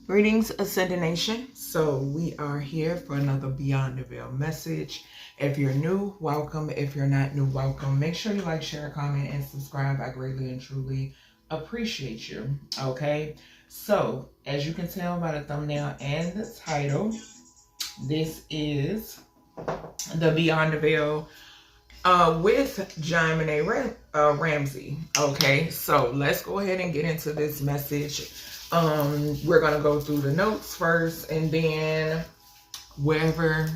Greetings, Ascended Nation. So we are here for another Beyond the Veil message. If you're new, welcome. If you're not new, welcome. Make sure you like, share, comment, and subscribe. I greatly and truly appreciate you. Okay. So as you can tell by the thumbnail and the title, this is the Beyond the Veil with JONBENÉT Ramsey. Okay. So let's go ahead and get into this message. We're going to go through the notes first, and then wherever,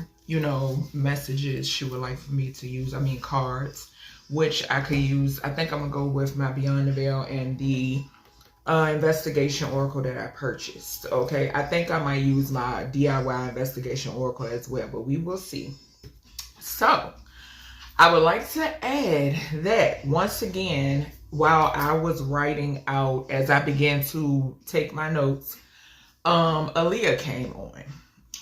messages she would like for me to use, cards, which I could use. I think I'm going to go with my Beyond the Veil and the investigation oracle that I purchased. Okay. I think I might use my DIY investigation oracle as well, but we will see. So I would like to add that once again, while I was writing out, as I began to take my notes, Aaliyah came on.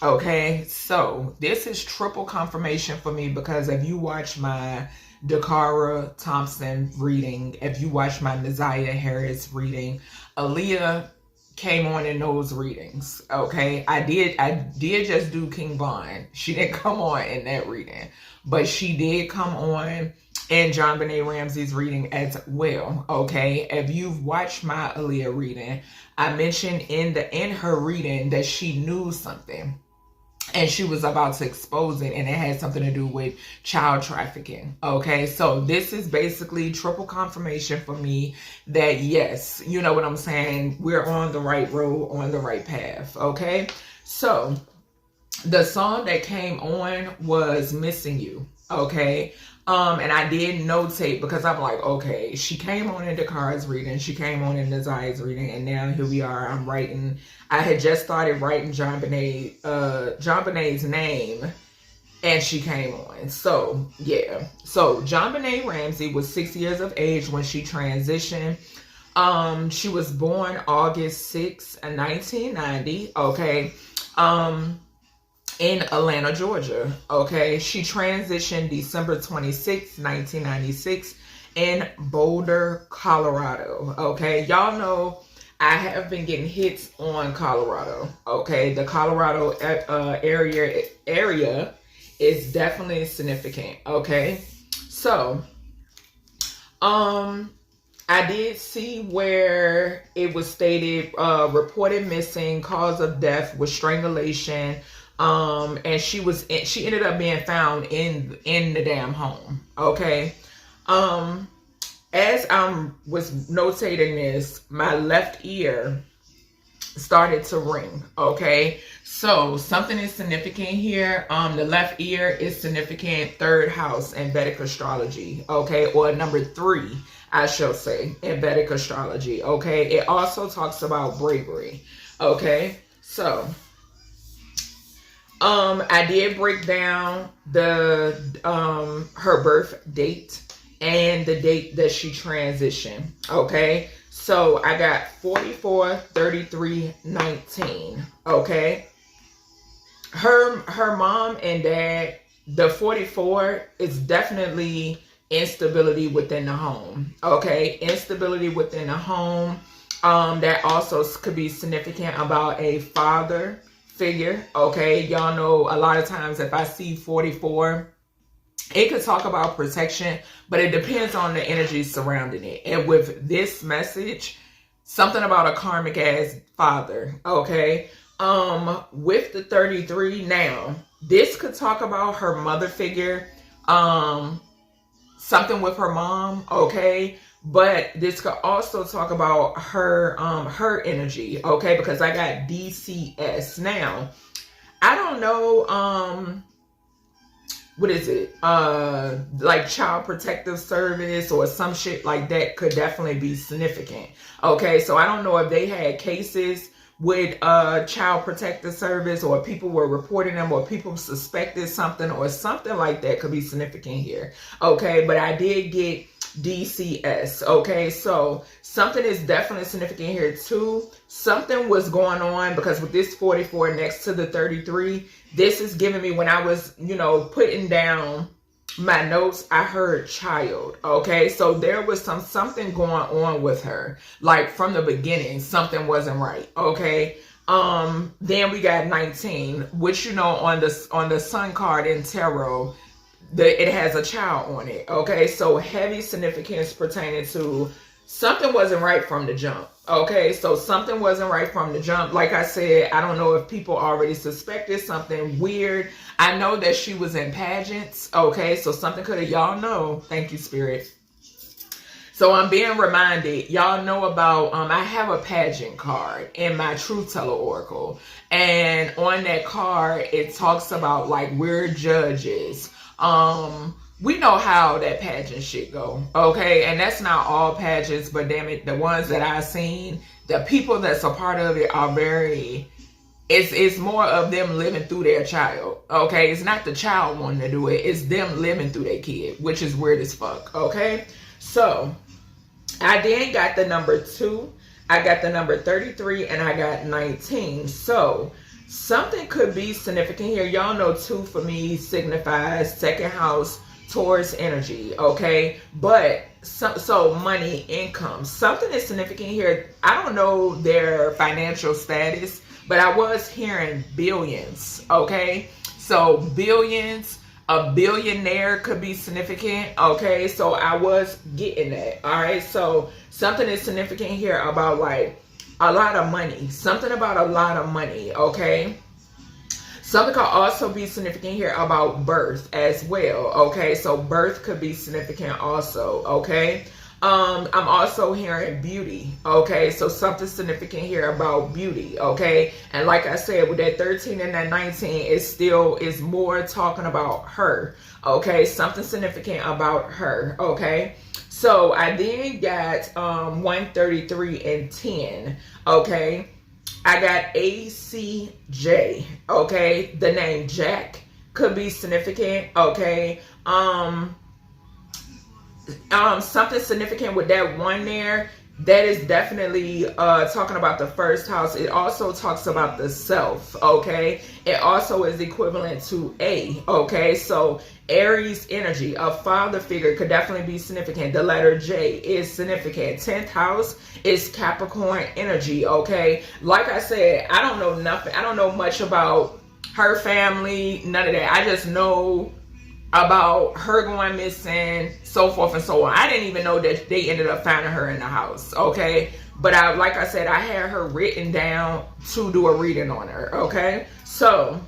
Okay, so this is triple confirmation for me, because if you watch my Dakara Thompson reading, if you watch my Naziah Harris reading, Aaliyah came on in those readings. Okay, I did just do King Von. She didn't come on in that reading, but she did come on in JONBENÉT Ramsey's reading as well. Okay, if you've watched my Aaliyah reading, I mentioned in her reading that she knew something and she was about to expose it, and it had something to do with child trafficking. Okay, so this is basically triple confirmation for me that yes, you know what I'm saying, we're on the right road, on the right path. Okay, so the song that came on was Missing You. Okay, and I did notate, because I'm like, okay, she came on in Dakara's reading, she came on in Naziah's reading, and now here we are. I'm writing. I had just started writing JONBENÉT's name, and she came on. So yeah, so JONBENÉT Ramsey was 6 years of age when she transitioned. She was born August 6, 1990. Okay. In Atlanta, Georgia. Okay, she transitioned December 26, 1996 in Boulder, Colorado. Okay, y'all know I have been getting hits on Colorado. Okay, the Colorado area is definitely significant. Okay, so I did see where it was stated reported missing, cause of death was strangulation. And she ended up being found in the damn home. Okay. As I was notating this, my left ear started to ring. Okay. So something is significant here. The left ear is significant, third house in Vedic astrology. Okay. Or number 3, I shall say, in Vedic astrology. Okay. It also talks about bravery. Okay. So I did break down the her birth date and the date that she transitioned. Okay, so I got 44-33-19. Okay, her mom and dad, the 44 is definitely instability within the home. Okay, instability within the home. That also could be significant about a father figure. Okay, y'all know a lot of times if I see 44, it could talk about protection, but it depends on the energy surrounding it. And with this message, something about a karmic ass father. Okay, with the 33, now this could talk about her mother figure, something with her mom. Okay, but this could also talk about her her energy. Okay, because I got DCS. Now I don't know, what is it, like Child Protective Service or some shit like that could definitely be significant. Okay, so I don't know if they had cases with Child Protective Service, or people were reporting them, or people suspected something, or something like that could be significant here. Okay, but I did get DCS. Okay, so something is definitely significant here too. Something was going on, because with this 44 next to the 33, this is giving me, when I was, putting down my notes, I heard child. Okay, so there was something going on with her, like from the beginning something wasn't right. Okay, then we got 19, which, you know, on the sun card in tarot, it has a child on it. Okay, so heavy significance pertaining to something wasn't right from the jump. Okay, so something wasn't right from the jump. Like I said, I don't know if people already suspected something weird. I know that she was in pageants. Okay, so something could have, y'all know, thank you, Spirit. So I'm being reminded, y'all know about, I have a pageant card in my Truth Teller Oracle. And on that card, it talks about like we're judges. We know how that pageant shit go, okay? And that's not all pageants, but damn it, the ones that I've seen, the people that's a part of it are very, it's more of them living through their child, okay? It's not the child wanting to do it, it's them living through their kid, which is weird as fuck, okay? So, I then got the number 2, I got the number 33, and I got 19. So, something could be significant here. Y'all know 2 for me signifies second house, Taurus energy, okay? But so money, income, something is significant here. I don't know their financial status, but I was hearing billions, okay? So billions, a billionaire could be significant, okay? So I was getting that, all right? So something is significant here about like a lot of money, something about a lot of money, okay? Something could also be significant here about birth as well, okay? So birth could be significant also, okay? I'm also hearing beauty, okay? So something significant here about beauty, okay? And like I said, with that 13 and that 19, it still is more talking about her, okay? Something significant about her, okay? So I then got 133 and 10, okay? I got ACJ, okay? The name Jack could be significant, okay? Something significant with that 1 there, that is definitely talking about the first house. It also talks about the self, okay? It also is equivalent to A, okay? So Aries energy, a father figure could definitely be significant. The letter J is significant. 10th house is Capricorn energy, okay? Like I said, I don't know nothing. I don't know much about her family, none of that. I just know about her going missing, so forth and so on. I didn't even know that they ended up finding her in the house, okay? But like I said, I had her written down to do a reading on her, okay? So,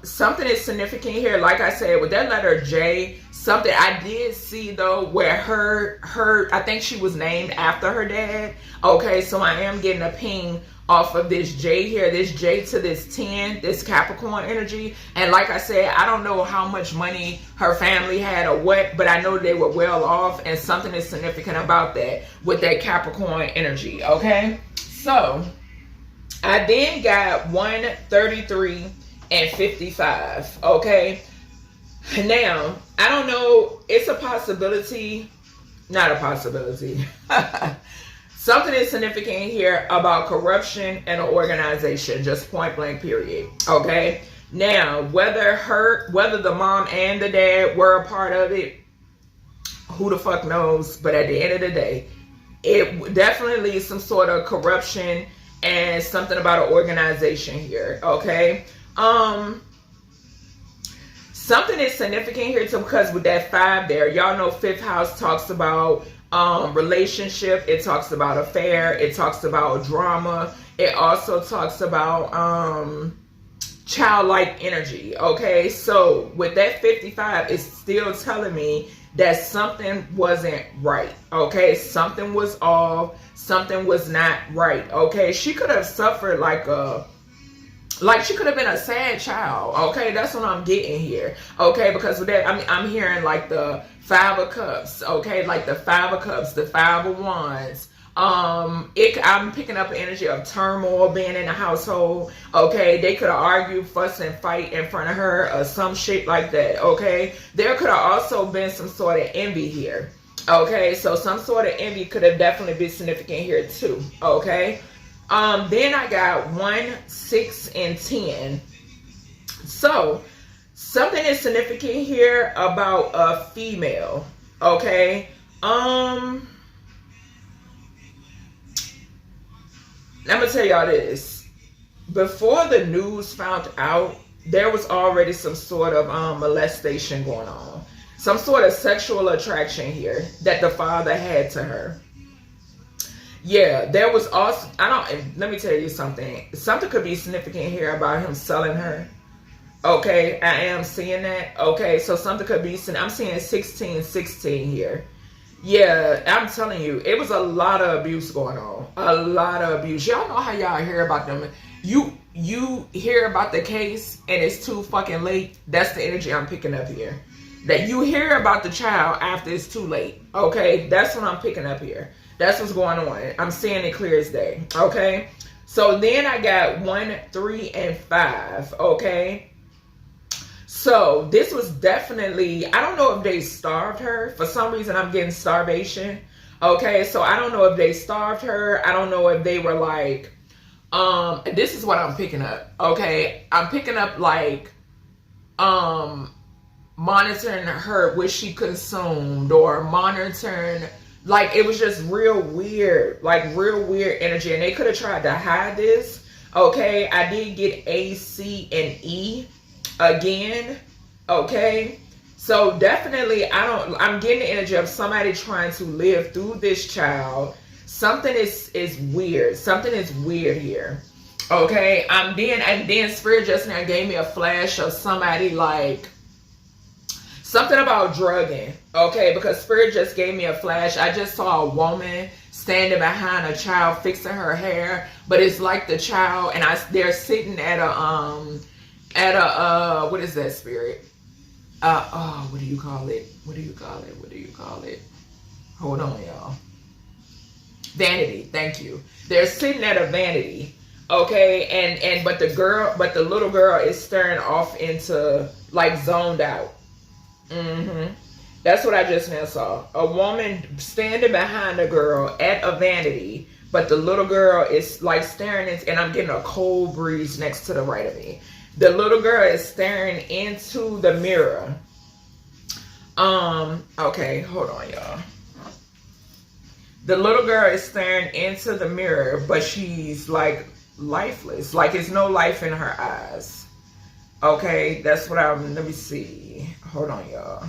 something is significant here. Like I said, with that letter J, something I did see though, where her, I think she was named after her dad, okay? So I am getting a ping off of this J here, this J to this 10, this Capricorn energy. And like I said, I don't know how much money her family had or what, but I know they were well off, and something is significant about that with that Capricorn energy, okay? So I then got 133 and 55, okay? Now, I don't know, it's a possibility, not a possibility. Something is significant here about corruption and an organization, just point blank period, okay? Now, whether the mom and the dad were a part of it, who the fuck knows? But at the end of the day, it definitely is some sort of corruption and something about an organization here, okay? Something is significant here too, because with that 5 there, y'all know 5th house talks about relationship, it talks about affair, it talks about drama, it also talks about childlike energy, okay? So with that 55, it's still telling me that something wasn't right, okay? Something was off, something was not right, okay? She could have suffered like she could have been a sad child, okay? That's what I'm getting here, okay? Because with that, I'm hearing like the 5 of Cups, okay? Like the 5 of Cups, the 5 of Wands. I'm picking up an energy of turmoil being in the household, okay? They could have argued, fuss, and fight in front of her or some shit like that, okay? There could have also been some sort of envy here, okay? So some sort of envy could have definitely been significant here too, okay? Then I got 1, 6, and 10. So Something is significant here about a female. Okay. I'm gonna tell y'all this. Before the news found out, there was already some sort of molestation going on. Some sort of sexual attraction here that the father had to her. Yeah, there was also, let me tell you something. Something could be significant here about him selling her. Okay, I am seeing that. Okay, so something could be, I'm seeing 1616 here. Yeah, I'm telling you, it was a lot of abuse going on. A lot of abuse. Y'all know how y'all hear about them. You hear about the case and it's too fucking late. That's the energy I'm picking up here. That you hear about the child after it's too late. Okay, that's what I'm picking up here. That's what's going on. I'm seeing it clear as day. Okay, so then I got 1, 3, and 5. Okay. So this was definitely, I don't know if they starved her. For some reason, I'm getting starvation. Okay, so I don't know if they starved her. I don't know if they were like, this is what I'm picking up. Okay, I'm picking up like, monitoring her, what she consumed, or monitoring, like it was just real weird, like real weird energy. And they could have tried to hide this. Okay, I did get A, C, and E. Again, okay, so definitely I'm getting the energy of somebody trying to live through this child. Something is weird. Something is weird here. Okay, and then Spirit just now gave me a flash of somebody like something about drugging. Okay, because Spirit just gave me a flash. I just saw a woman standing behind a child fixing her hair, but it's like the child and they're sitting at a what is that, Spirit? What do you call it? What do you call it? What do you call it? Hold on, y'all. Vanity. Thank you. They're sitting at a vanity. Okay, but the little girl is staring off into, like, zoned out. That's what I just now saw. A woman standing behind a girl at a vanity, but the little girl is like staring into, and I'm getting a cold breeze next to the right of me. The little girl is staring into the mirror. Okay, hold on, y'all. The little girl is staring into the mirror, but she's like lifeless. Like it's no life in her eyes. Okay, that's what let me see. Hold on, y'all.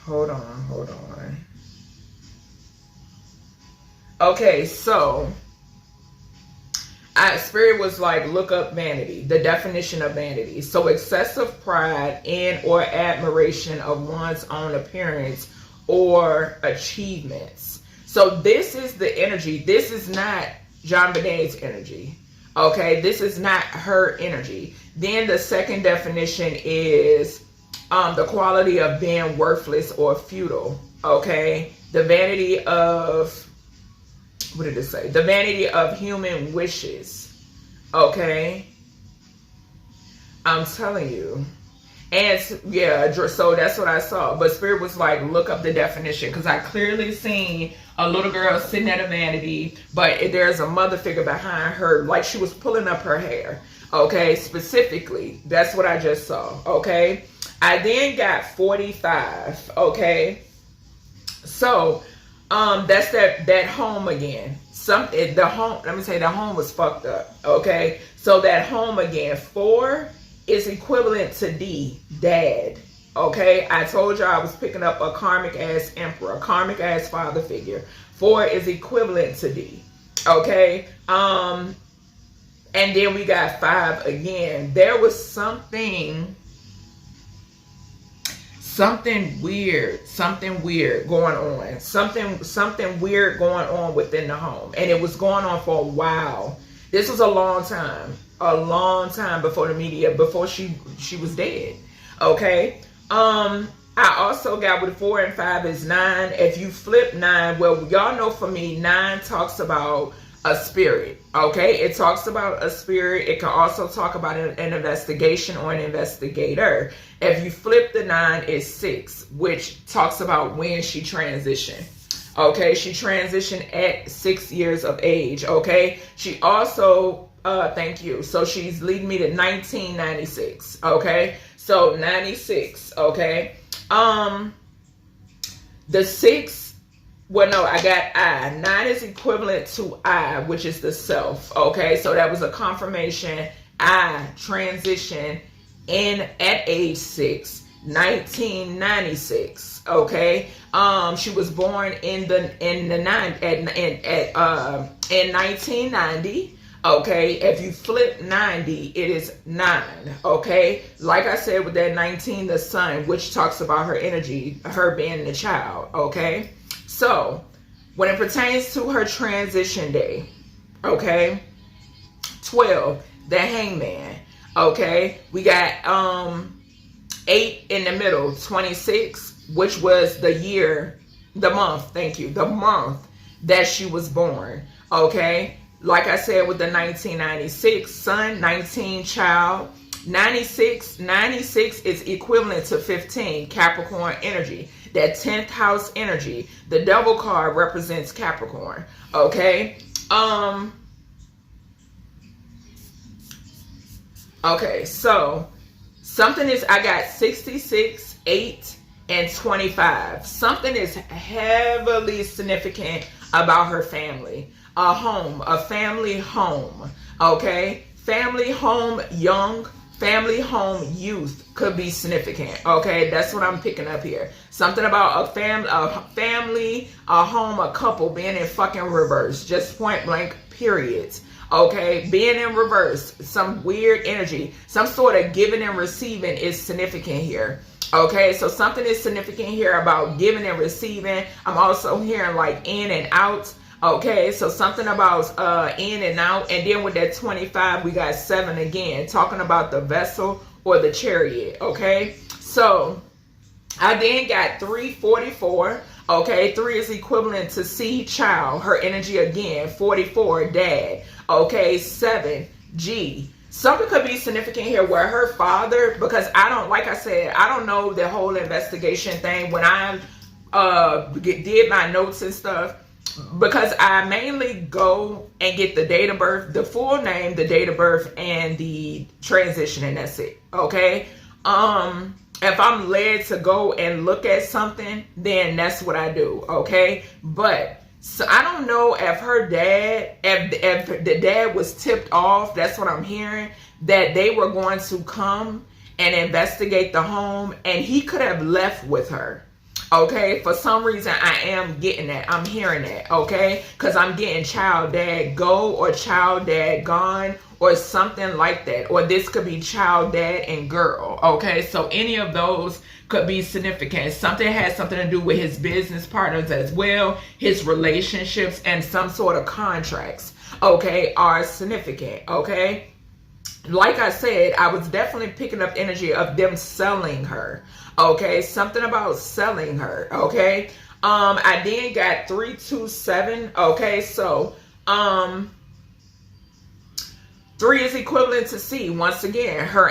Hold on. Okay, so Spirit was like, look up vanity, the definition of vanity. So excessive pride in or admiration of one's own appearance or achievements. So this is the energy. This is not JONBENÉT's energy. Okay, this is not her energy. Then the second definition is the quality of being worthless or futile. Okay, the vanity of, what did it say? The vanity of human wishes. Okay. I'm telling you. And yeah, so that's what I saw. But Spirit was like, look up the definition. Because I clearly seen a little girl sitting at a vanity. But there's a mother figure behind her. Like she was pulling up her hair. Okay. Specifically. That's what I just saw. Okay. I then got 45. Okay. So that's that home again. The home, let me say the home was fucked up. Okay, so that home again, 4 is equivalent to D, dad. Okay, I told you I was picking up a karmic ass emperor, a karmic ass father figure. 4 is equivalent to D. Okay, and then we got 5 again. There was something weird going on. Something weird going on within the home. And it was going on for a while. This was a long time before the media, before she was dead. Okay. I also got with 4 and 5 is 9. If you flip 9, well, y'all know for me, 9 talks about a spirit. Okay, it talks about a spirit. It can also talk about an investigation or an investigator. If you flip the 9, it's 6, which talks about when she transitioned. Okay, she transitioned at 6 years of age. Okay, she also, thank you. So she's leading me to 1996. Okay, so 96. Okay, the 6. Well, no, I got I. 9 is equivalent to I, which is the self. Okay, so that was a confirmation. I transitioned in at age 6, 1996. Okay, she was born in 1990. Okay, if you flip 90, it is 9. Okay, like I said with that 19, the sun, which talks about her energy, her being the child. Okay, so when it pertains to her transition day, okay, 12, the hangman. Okay, we got 8 in the middle, 26, which was the year, the month, thank you, the month that she was born. Okay, like I said with the 1996, sun, 19, child, 96 is equivalent to 15, Capricorn energy, that 10th house energy. The devil card represents Capricorn. Okay, okay, so something is, I got 66, 8, and 25. Something is heavily significant about her family. A home, a family home. Okay, family home, young, family home, youth could be significant. Okay, that's what I'm picking up here. Something about a family, a home, a couple being in fucking reverse. Just point blank, period. Okay, being in reverse, some weird energy, some sort of giving and receiving is significant here. Okay, so something is significant here about giving and receiving. I'm also hearing like in and out. Okay, so something about in and out. And then with that 25, we got 7 again, talking about the vessel or the chariot. Okay, so I then got 344. Okay, 3 is equivalent to C, child, her energy again, 44, dad. Okay, 7, G. Something could be significant here where her father, because I don't, like I said, I don't know the whole investigation thing when I did my notes and stuff, because I mainly go and get the date of birth, the full name, the date of birth, and the transition, and that's it. Okay, if I'm led to go and look at something, then that's what I do. Okay, but so I don't know if her dad, if the dad was tipped off, that's what I'm hearing, that they were going to come and investigate the home, and he could have left with her. Okay, for some reason I am getting that. I'm hearing that. Okay, because I'm getting child dad go or child dad gone or something like that. Or this could be child dad and girl. Okay, so any of those could be significant. Something has something to do with his business partners as well, his relationships, and some sort of contracts, okay, are significant. Okay, like I said, I was definitely picking up energy of them selling her. Okay, something about selling her. Okay, I then got 327. Okay, so 3 is equivalent to C. Once again, her,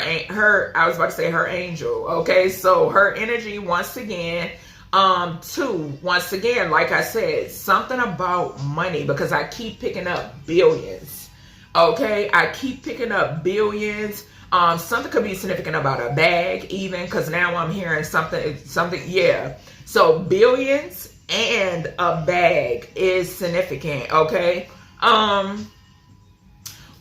I was about to say her angel. Okay, so her energy once again. 2, once again, like I said, something about money, because I keep picking up billions. Okay, I keep picking up billions. Something could be significant about a bag, even, because now I'm hearing something, yeah. So billions and a bag is significant. Okay,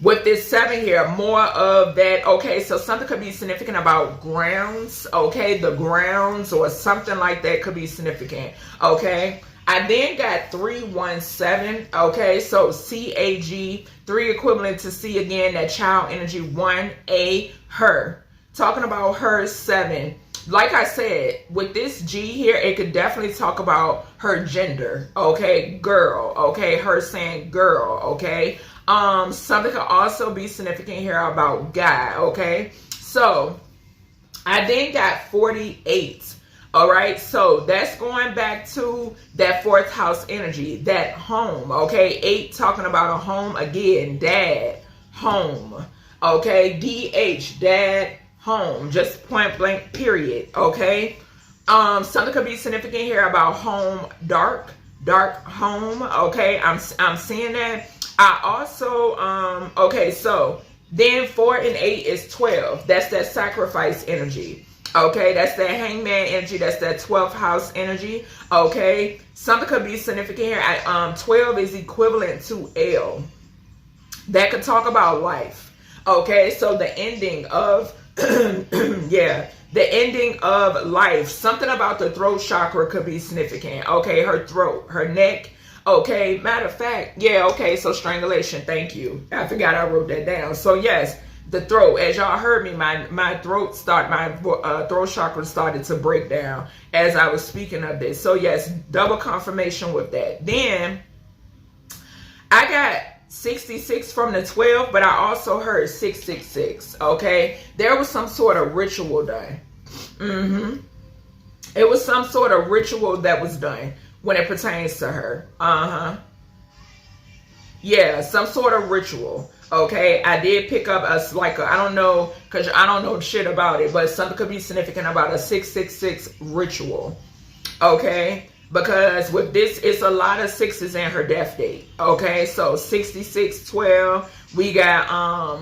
with this 7 here, more of that. Okay, so something could be significant about grounds. Okay, the grounds or something like that could be significant. Okay, I then got 317. Okay, so CAG, 3 equivalent to C again, that child energy. 1A, her. Talking about her. 7. Like I said, with this G here, it could definitely talk about her gender. Okay, girl. Okay, her saying girl. Okay. Something could also be significant here about guy. Okay, so I then got 48. All right, so that's going back to that 4th house energy, that home. Okay, 8 talking about a home again, dad, home. Okay, DH, dad, home, just point blank, period. Okay, something could be significant here about home, dark, dark home. Okay, I'm seeing that. I also okay, so then 4 and 8 is 12. That's that sacrifice energy. Okay, that's that hangman energy. That's that 12th house energy. Okay, something could be significant here. 12 is equivalent to L. That could talk about life. Okay, so the ending of yeah, the ending of life. Something about the throat chakra could be significant. Okay, her throat, her neck. Okay, matter of fact, yeah, okay, so strangulation. Thank you. I forgot I wrote that down. So yes, the throat. As y'all heard me, my throat chakra started to break down as I was speaking of this. So yes, double confirmation with that. Then I got 66 from the 12, but I also heard 666. Okay, there was some sort of ritual done. It was some sort of ritual that was done when it pertains to her. Yeah, some sort of ritual. Okay, I did pick up I don't know, because I don't know shit about it, but something could be significant about a 666 ritual. Okay, because with this, it's a lot of sixes in her death date. Okay, so 66, 12, we got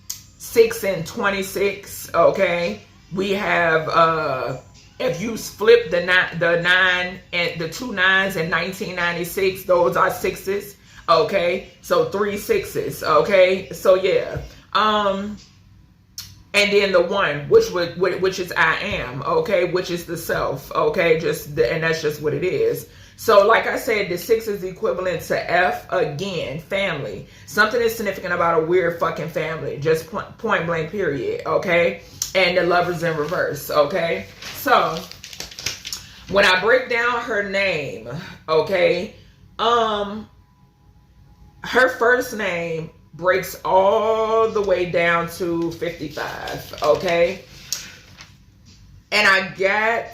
6 and 26. Okay, we have if you flip the 9 and the 2 9s in 1996, those are sixes. Okay, so 3 6s. Okay, so yeah, and then the 1, which is I am. Okay, which is the self. Okay, and that's just what it is. So like I said, the 6 is equivalent to F again, family. Something is significant about a weird fucking family, just point blank period. Okay, and the Lovers in reverse. Okay, so when I break down her name, okay, her first name breaks all the way down to 55, okay? And I got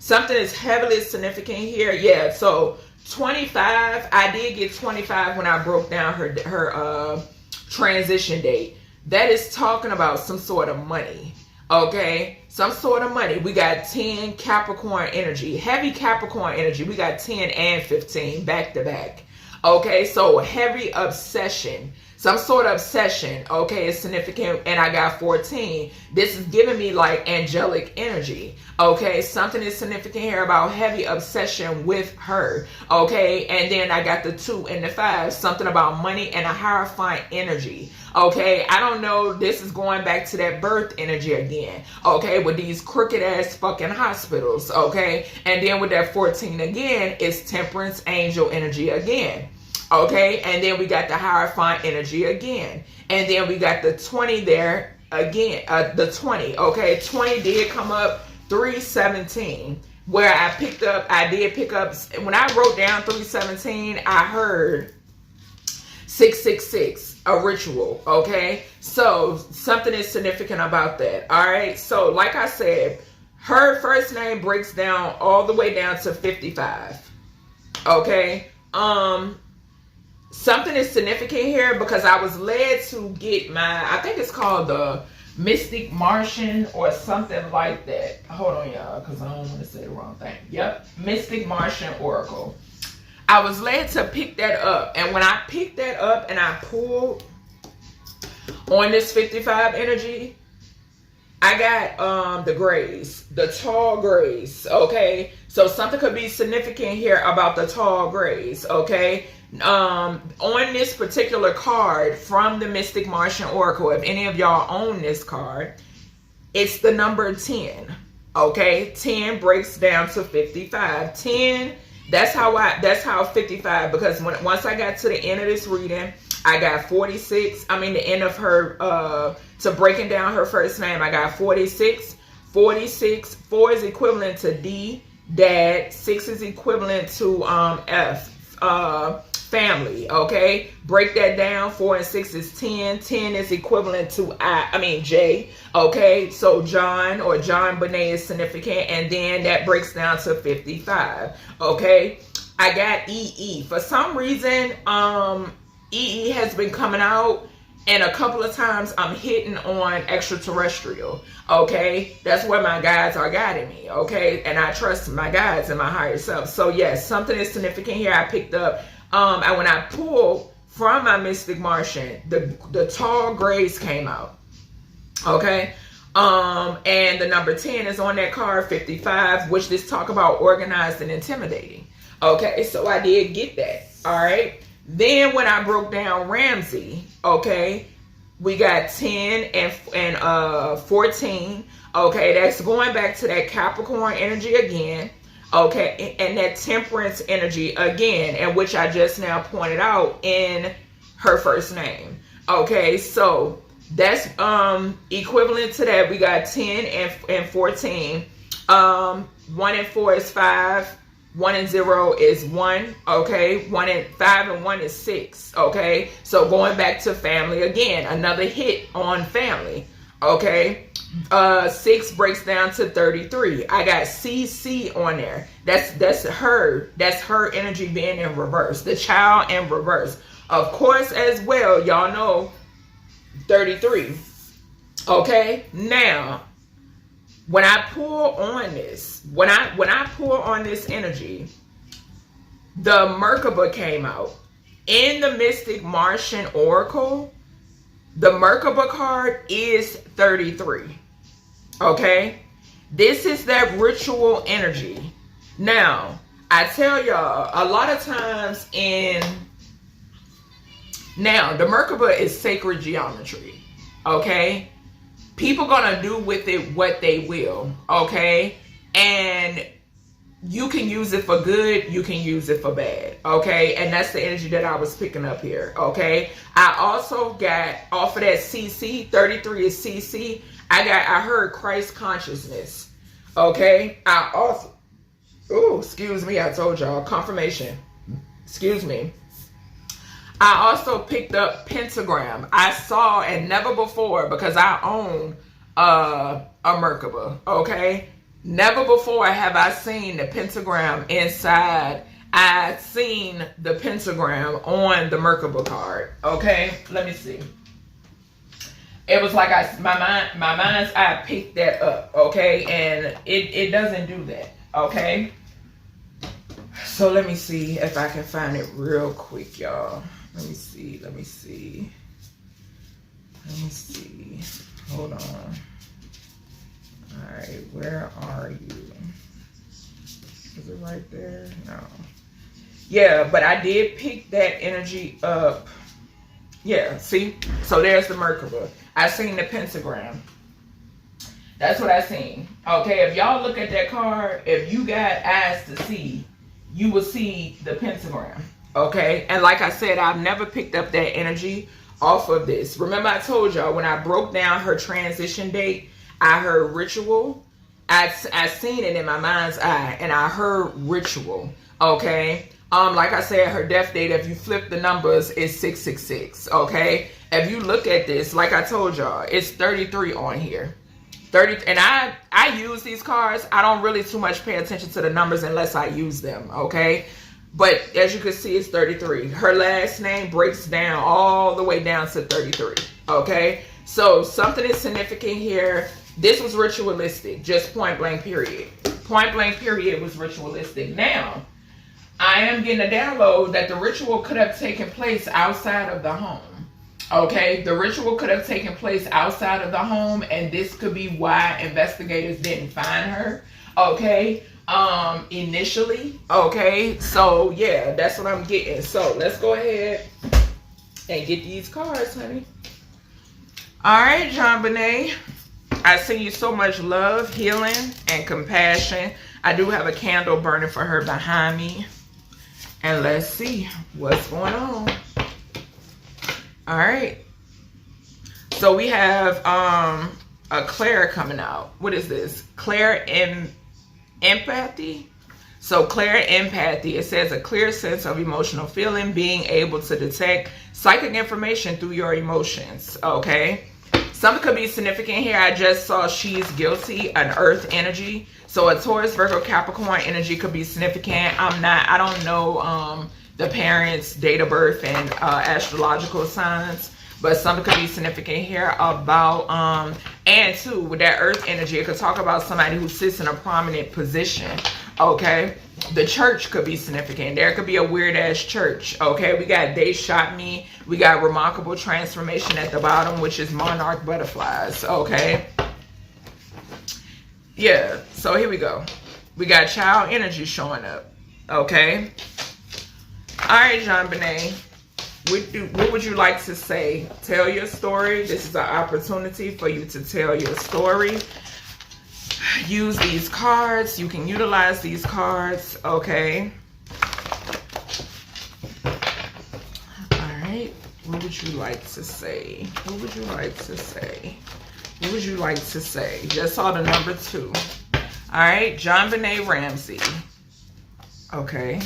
something is heavily significant here. Yeah, so 25, I did get 25 when I broke down her transition date. That is talking about some sort of money, okay? Some sort of money. We got 10 Capricorn energy, heavy Capricorn energy. We got 10 and 15 back to back. Okay, so heavy obsession, some sort of obsession. Okay, is significant, and I got 14. This is giving me like angelic energy. Okay, something is significant here about heavy obsession with her. Okay, and then I got the 2 and the 5, something about money and a hierophant energy. Okay, I don't know, this is going back to that birth energy again. Okay, with these crooked ass fucking hospitals. Okay, and then with that 14 again, it's temperance angel energy again. Okay, and then we got the hierophant energy again, and then we got the 20 there again. The 20. Okay, 20 did come up. 317, where I did pick up when I wrote down 317, I heard 666, a ritual. Okay, so something is significant about that. All right, so like I said, her first name breaks down all the way down to 55. Okay, something is significant here because I was led to get I think it's called the Mystic Martian or something like that. Hold on, y'all, because I don't want to say the wrong thing. Yep, Mystic Martian Oracle. I was led to pick that up, and when I picked that up and I pulled on this 55 energy, I got the grays, the tall grays. Okay, so something could be significant here about the tall grays. Okay, on this particular card from the Mystic Martian Oracle, if any of y'all own this card, it's the number 10. Okay, 10 breaks down to 55. 10, that's how 55, because once I got to the end of this reading, I got 46. I mean the end of her to breaking down her first name, I got 46. 46, 4 is equivalent to D, dad. 6 is equivalent to F, family. Okay, break that down. 4 and 6 is 10. 10 is equivalent to J. Okay, so John or JONBENÉT is significant, and then that breaks down to 55. Okay, I got EE. For some reason, EE has been coming out, And a couple of times I'm hitting on extraterrestrial. Okay, that's where my guides are guiding me. Okay, and I trust my guides and my higher self. So yes, something is significant here. I picked up, and when I pulled from my Mystic Martian, the tall grays came out. Okay, and the number 10 is on that card, 55, which this talk about organized and intimidating. Okay, so I did get that. All right. Then when I broke down Ramsey, okay, we got 10 and 14. Okay, that's going back to that Capricorn energy again. Okay, and that Temperance energy again, and which I just now pointed out in her first name. Okay, so that's equivalent to that. We got 10 and 14. 1 and 4 is 5. 1 and 0 is 1, okay? 1 and 5 and 1 is 6, okay? So going back to family again, another hit on family, okay? 6 breaks down to 33. I got CC on there. That's her energy being in reverse, the child in reverse. Of course, as well, y'all know 33, okay? Now, when I pull on this, when I pull on this energy, the Merkaba came out. In the Mystic Martian Oracle, the Merkaba card is 33. Okay? This is that ritual energy. Now, I tell y'all, a lot of times now, the Merkaba is sacred geometry. Okay? People gonna do with it what they will, okay? And you can use it for good, you can use it for bad, okay? And that's the energy that I was picking up here, okay? I also got, off of that CC, 33 is CC, I heard Christ consciousness, okay? I also, excuse me, I told y'all, confirmation, excuse me. I also picked up pentagram. I saw, and never before, because I own a Merkaba, okay? Never before have I seen the pentagram inside. I've seen the pentagram on the Merkaba card, okay? Let me see. It was like my mind's eye picked that up, okay? And it doesn't do that, okay? So let me see if I can find it real quick, y'all. Let me see. Hold on. All right, where are you? Is it right there? No. Yeah, but I did pick that energy up. Yeah, see? So there's the Merkaba. I seen the pentagram. That's what I seen. Okay, if y'all look at that card, if you got eyes to see, you will see the pentagram. Okay, and like I said, I've never picked up that energy off of this. Remember I told y'all when I broke down her transition date, I heard ritual. I seen it in my mind's eye, and I heard ritual. Okay, like I said, her death date, if you flip the numbers, is 666. Okay, if you look at this, like I told y'all, it's 33 on here. 30, and I use these cards. I don't really too much pay attention to the numbers unless I use them. Okay. But as you can see, it's 33. Her last name breaks down all the way down to 33. Okay? So something is significant here. This was ritualistic. Just point blank period. Point blank period was ritualistic. Now, I am getting a download that the ritual could have taken place outside of the home. Okay? The ritual could have taken place outside of the home, and this could be why investigators didn't find her. Okay? Initially, okay, so yeah, that's what I'm getting. So let's go ahead and get these cards, honey. All right, JONBENÉT, I send you so much love, healing, and compassion. I do have a candle burning for her behind me, and let's see what's going on. All right, so we have a Claire coming out. What is this? Claire empathy. So clear empathy, it says a clear sense of emotional feeling, being able to detect psychic information through your emotions. Okay, something could be significant here. I just saw she's guilty, an earth energy. So a Taurus, Virgo, Capricorn energy could be significant. I don't know the parents' date of birth and astrological signs, but something could be significant here about and too, with that earth energy, it could talk about somebody who sits in a prominent position. Okay, the church could be significant. There could be a weird ass church. Okay, we got they shot me. We got remarkable transformation at the bottom, which is monarch butterflies. Okay, yeah, so here we go. We got child energy showing up. Okay, all right, JONBENÉT, what would you like to say? Tell your story. This is an opportunity for you to tell your story. Use these cards. You can utilize these cards. Okay. All right. What would you like to say? What would you like to say? What would you like to say? Just saw the number 2. All right. JONBENÉT Ramsey. Okay.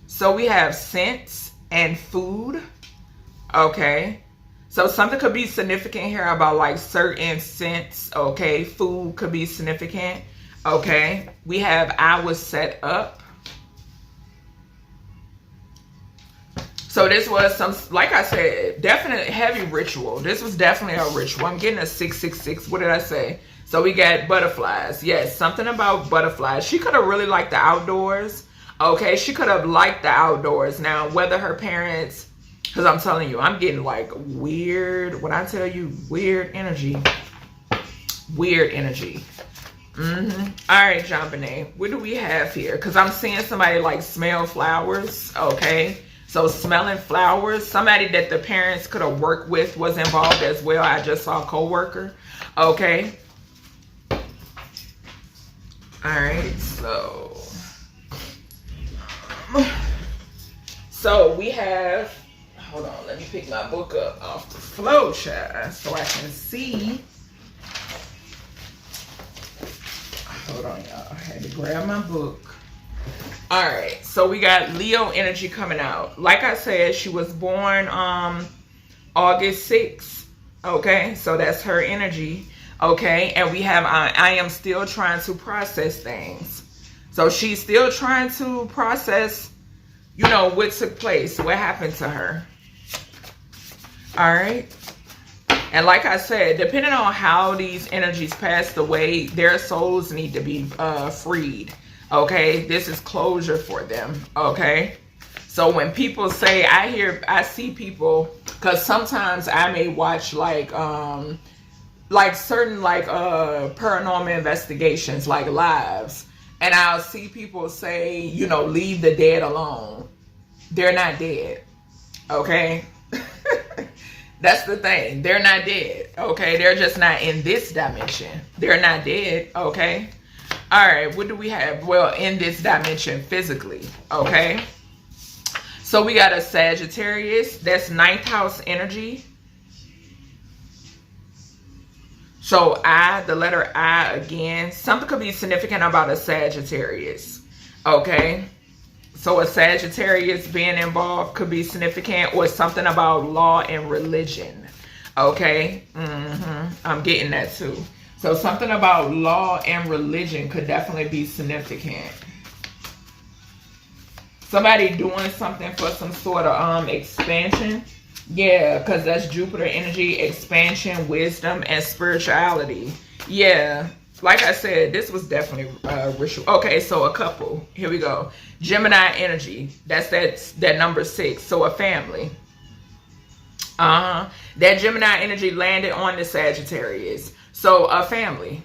So we have scents and food. Okay. So something could be significant here about like certain scents. Okay. Food could be significant. Okay. We have I was set up. So this was some, like I said, definitely heavy ritual. This was definitely a ritual. I'm getting a 666. What did I say? So we got butterflies. Yes, something about butterflies. She could have really liked the outdoors. Okay, she could have liked the outdoors. Now, whether her parents, because I'm telling you, I'm getting like weird, when I tell you weird energy. Weird energy. All right, JONBENÉT, what do we have here? Because I'm seeing somebody like smell flowers. Okay, so smelling flowers. Somebody that the parents could have worked with was involved as well. I just saw a co-worker. Okay. All right, so we have, hold on, let me pick my book up off the flow, child, so I can see. Hold on, y'all, I had to grab my book. All right, so we got Leo energy coming out. Like I said, she was born August 6th. Okay, so that's her energy. Okay, and we have I am still trying to process things. So she's still trying to process, you know, what took place, what happened to her. All right. And like I said, depending on how these energies passed away, their souls need to be freed. Okay. This is closure for them. Okay. So when people say, I see people, because sometimes I may watch like certain paranormal investigations, like lives. And I'll see people say, you know, leave the dead alone. They're not dead. Okay? That's the thing. They're not dead. Okay? They're just not in this dimension. They're not dead. Okay? All right. What do we have? Well, in this dimension physically. Okay? So we got a Sagittarius. That's 9th house energy. So I, the letter I again, something could be significant about a Sagittarius. Okay. So a Sagittarius being involved could be significant, or something about law and religion. Okay. I'm getting that too. So something about law and religion could definitely be significant. Somebody doing something for some sort of expansion. Yeah, because that's Jupiter energy, expansion, wisdom, and spirituality. Yeah, like I said, this was definitely ritual. Okay, so a couple. Here we go. Gemini energy. That's that number 6. So a family. That Gemini energy landed on the Sagittarius. So a family.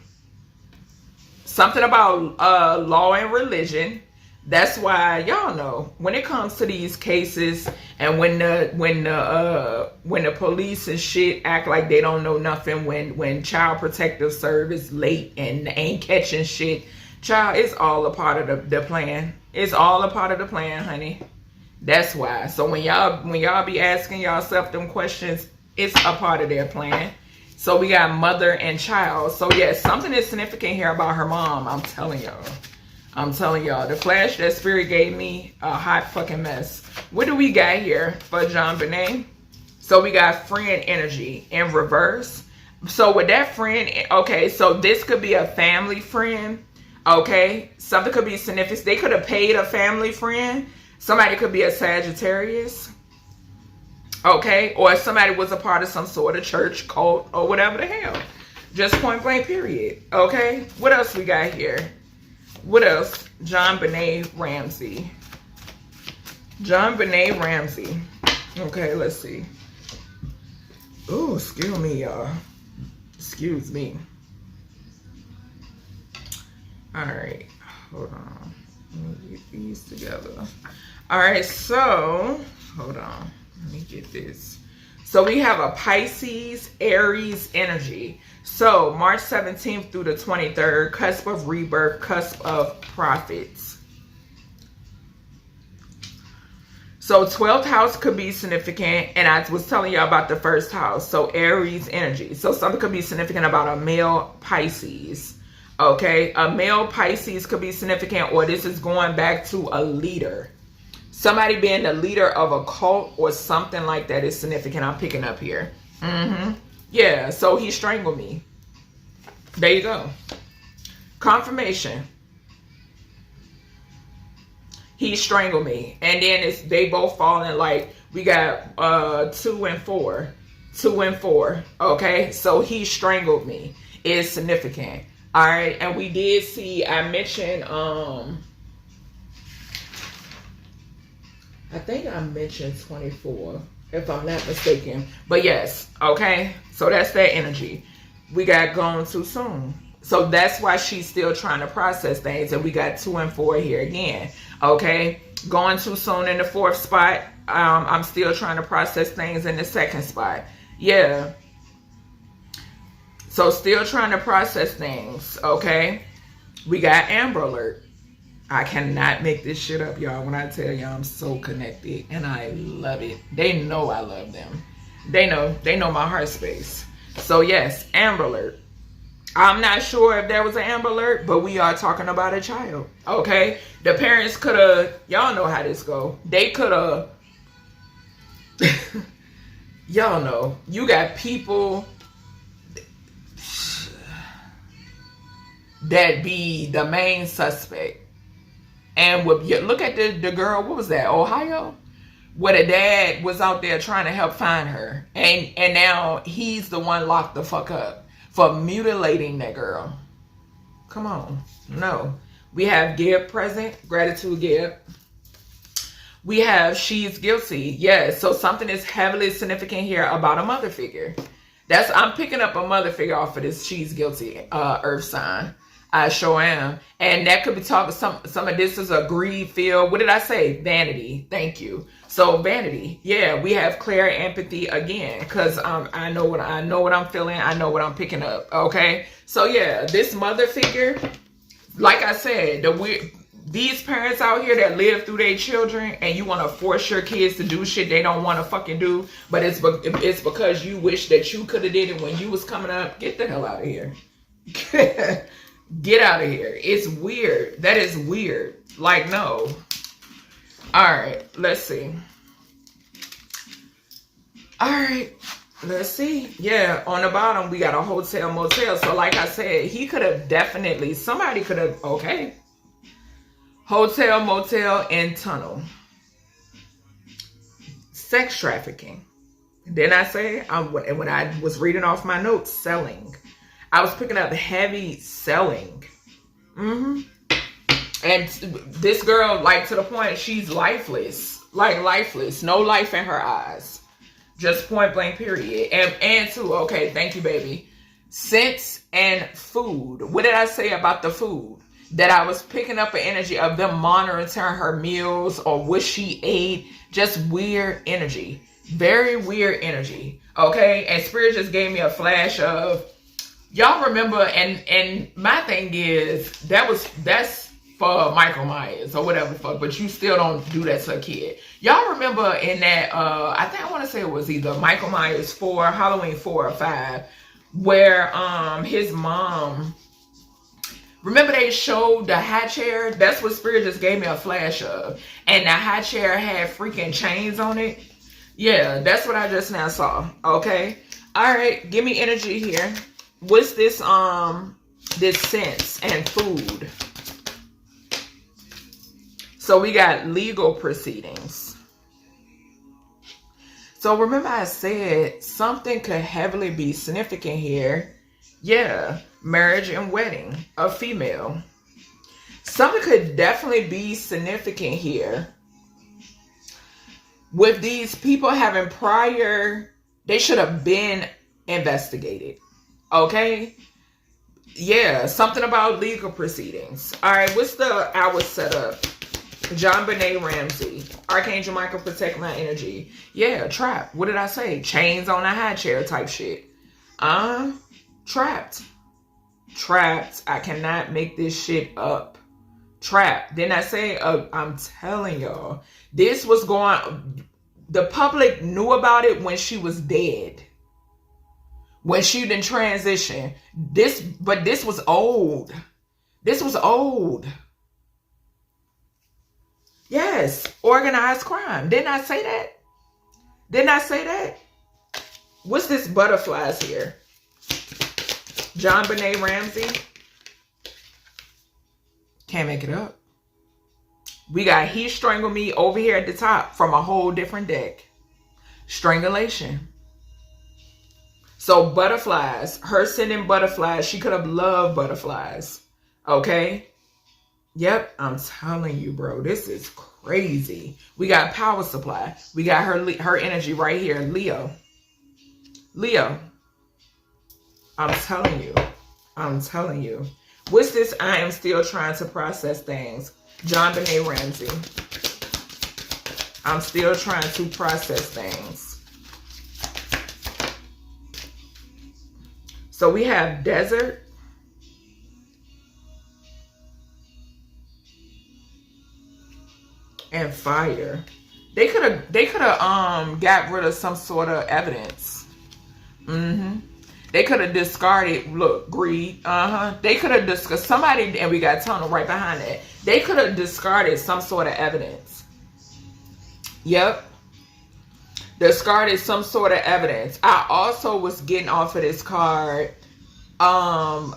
Something about law and religion. That's why, y'all know, when it comes to these cases, and when the police and shit act like they don't know nothing, when Child Protective Service late and ain't catching shit, child, it's all a part of the plan. It's all a part of the plan, honey. That's why. So when y'all be asking yourself them questions, it's a part of their plan. So we got mother and child. So yes, something is significant here about her mom. I'm telling y'all. The flash that spirit gave me, a hot fucking mess. What do we got here for JONBENÉT? So we got friend energy in reverse. So with that friend, okay, so this could be a family friend. Okay, something could be significant. They could have paid a family friend. Somebody could be a Sagittarius. Okay? Or if somebody was a part of some sort of church, cult, or whatever the hell. Just point blank, period. Okay? What else we got here? What else? JONBENÉT Ramsey. JONBENÉT Ramsey. Okay, let's see. Oh, excuse me, y'all. Excuse me. All right. Hold on. Let me get these together. All right, so hold on. Let me get this. So we have a Pisces, Aries energy. So March 17th through the 23rd, cusp of rebirth, cusp of profits. So 12th house could be significant, and I was telling y'all about the first house. So Aries energy. So something could be significant about a male Pisces. Okay, a male Pisces could be significant, or this is going back to a leader. Somebody being the leader of a cult or something like that is significant. I'm picking up here. Yeah, so he strangled me. There you go. Confirmation. He strangled me. And then they both fall in, like, we got 2 and 4. 2 and 4. Okay, so he strangled me is significant. All right, and we did see, I mentioned, I think I mentioned 24, if I'm not mistaken. But yes, okay, so that's that energy. We got gone too soon. So that's why she's still trying to process things. And we got 2 and 4 here again, okay? Going too soon in the 4th spot. I'm still trying to process things in the 2nd spot. Yeah. So still trying to process things, okay? We got Amber Alert. I cannot make this shit up, y'all, when I tell y'all I'm so connected, and I love it. They know I love them. They know my heart space. So yes, Amber Alert. I'm not sure if there was an Amber Alert, but we are talking about a child, okay? The parents could have, y'all know how this go. They could have, y'all know, you got people that be the main suspect. And with, look at the girl, what was that, Ohio? Where the dad was out there trying to help find her. And now he's the one locked the fuck up for mutilating that girl. Come on. No. We have Gib present. Gratitude, Gib. We have she's guilty. Yes. So something is heavily significant here about a mother figure. I'm picking up a mother figure off of this she's guilty earth sign. I sure am. And that could be talking, some of this is a greed feel. What did I say? Vanity. Thank you. So vanity. Yeah, we have clear empathy again. Because I know what I'm feeling. I know what I'm picking up. Okay. So yeah, this mother figure, like I said, these parents out here that live through their children, and you want to force your kids to do shit they don't want to fucking do, but it's because you wish that you could have did it when you was coming up. Get the hell out of here. Get out of here. It's weird. That is weird. Like, no. All right. Let's see. All right. Let's see. Yeah. On the bottom, we got a hotel motel. So like I said, he could have definitely, somebody could have, okay. Hotel, motel, and tunnel. Sex trafficking. Didn't I say? When I was reading off my notes, selling. I was picking up heavy selling. And this girl, like, to the point, she's lifeless. Like, lifeless. No life in her eyes. Just point blank, period. And too, okay, thank you, baby. Scents and food. What did I say about the food? That I was picking up an energy of them monitoring her meals or what she ate. Just weird energy. Very weird energy. Okay? And Spirit just gave me a flash of, y'all remember, and my thing is, that's for Michael Myers or whatever the fuck, but you still don't do that to a kid. Y'all remember in that, I want to say it was either Michael Myers 4, Halloween 4 or 5, where his mom, remember they showed the high chair? That's what Spirit just gave me a flash of. And the high chair had freaking chains on it. Yeah, that's what I just now saw. Okay. All right. Give me energy here. What's this, this sense and food? So we got legal proceedings. So remember I said something could heavily be significant here. Yeah, marriage and wedding, a female. Something could definitely be significant here. With these people having prior, they should have been investigated. Okay? Yeah, something about legal proceedings. All right, what's the hour setup? JONBENÉT Ramsey. Archangel Michael, protect my energy. Yeah, trap. What did I say? Chains on a high chair type shit. Trapped. Trapped. I cannot make this shit up. Trapped. Didn't I say? I'm telling y'all. This was going... The public knew about it when she was dead. When she didn't transition. But this was old. This was old. Yes, organized crime. Didn't I say that? Didn't I say that? What's this butterflies here? JONBENÉT Ramsey. Can't make it up. We got He Strangled Me over here at the top from a whole different deck. Strangulation. So butterflies. Her sending butterflies. She could have loved butterflies. Okay? Yep, I'm telling you, bro. This is crazy. We got power supply. We got her energy right here. Leo. Leo. I'm telling you. I'm telling you. What's this? I am still trying to process things. JONBENÉT Ramsey. I'm still trying to process things. So we have desert. And fire. They could have got rid of some sort of evidence. They could have discarded, look, greed. They could have discussed somebody, and we got tunnel right behind it. They could have discarded some sort of evidence. Yep. Discarded some sort of evidence. I also was getting off of this card like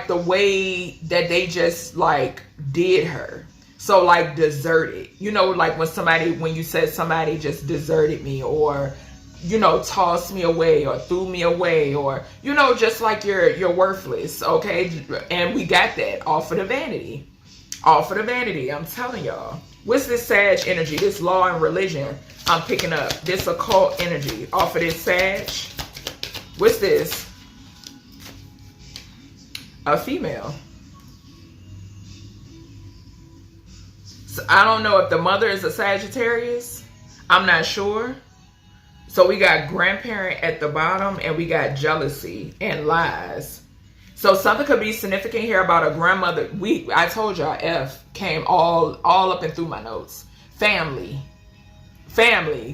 the way that they just like did her. So like deserted, you know, like when you said somebody just deserted me, or, you know, tossed me away or threw me away, or, you know, just like you're worthless. Okay. And we got that off of the vanity, I'm telling y'all. What's this Sag energy? This law and religion I'm picking up. This occult energy off of this Sag. What's this? A female. So I don't know if the mother is a Sagittarius. I'm not sure. So we got grandparent at the bottom, and we got jealousy and lies. So something could be significant here about a grandmother. I told y'all F came all up and through my notes. Family.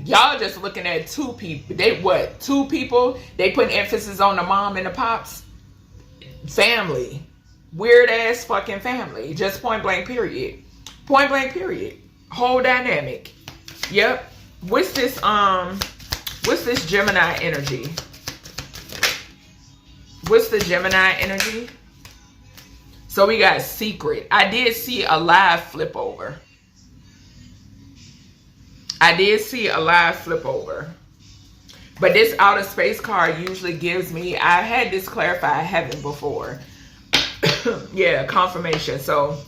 Y'all just looking at two people. Two people? They put emphasis on the mom and the pops. Family. Weird ass fucking family. Just point blank period. Point blank period. Whole dynamic. Yep. What's this Gemini energy? What's the Gemini energy? So we got secret. I did see a live flip over. But this outer space card usually gives me, I had this clarified heaven before. Yeah, confirmation. So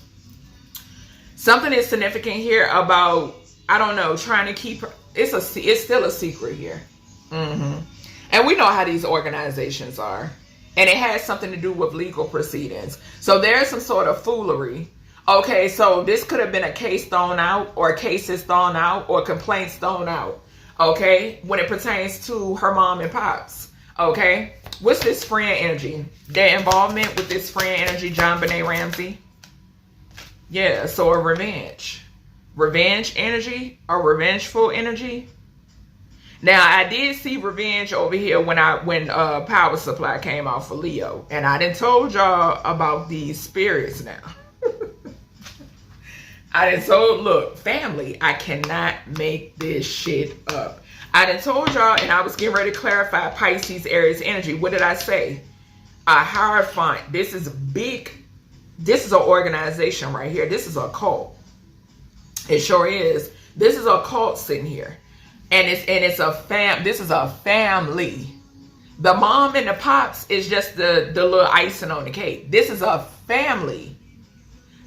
something is significant here about, I don't know, trying to keep her. It's still a secret here. And we know how these organizations are. And it has something to do with legal proceedings. So there's some sort of foolery. Okay, so this could have been a case thrown out, or cases thrown out, or complaints thrown out. Okay, when it pertains to her mom and pops. Okay, what's this friend energy? Their involvement with this friend energy, JONBENÉT Ramsey. Yeah, so a revenge energy, a revengeful energy. Now I did see revenge over here when power supply came out for Leo, and I done told y'all about these spirits now. I done told, look, family, I cannot make this shit up. I done told y'all, and I was getting ready to clarify Pisces, Aries energy. What did I say? A Hierophant. This is big. This is an organization right here. This is a cult. It sure is. This is a cult sitting here. And it's a this is a family. The mom and the pops is just the little icing on the cake. This is a family.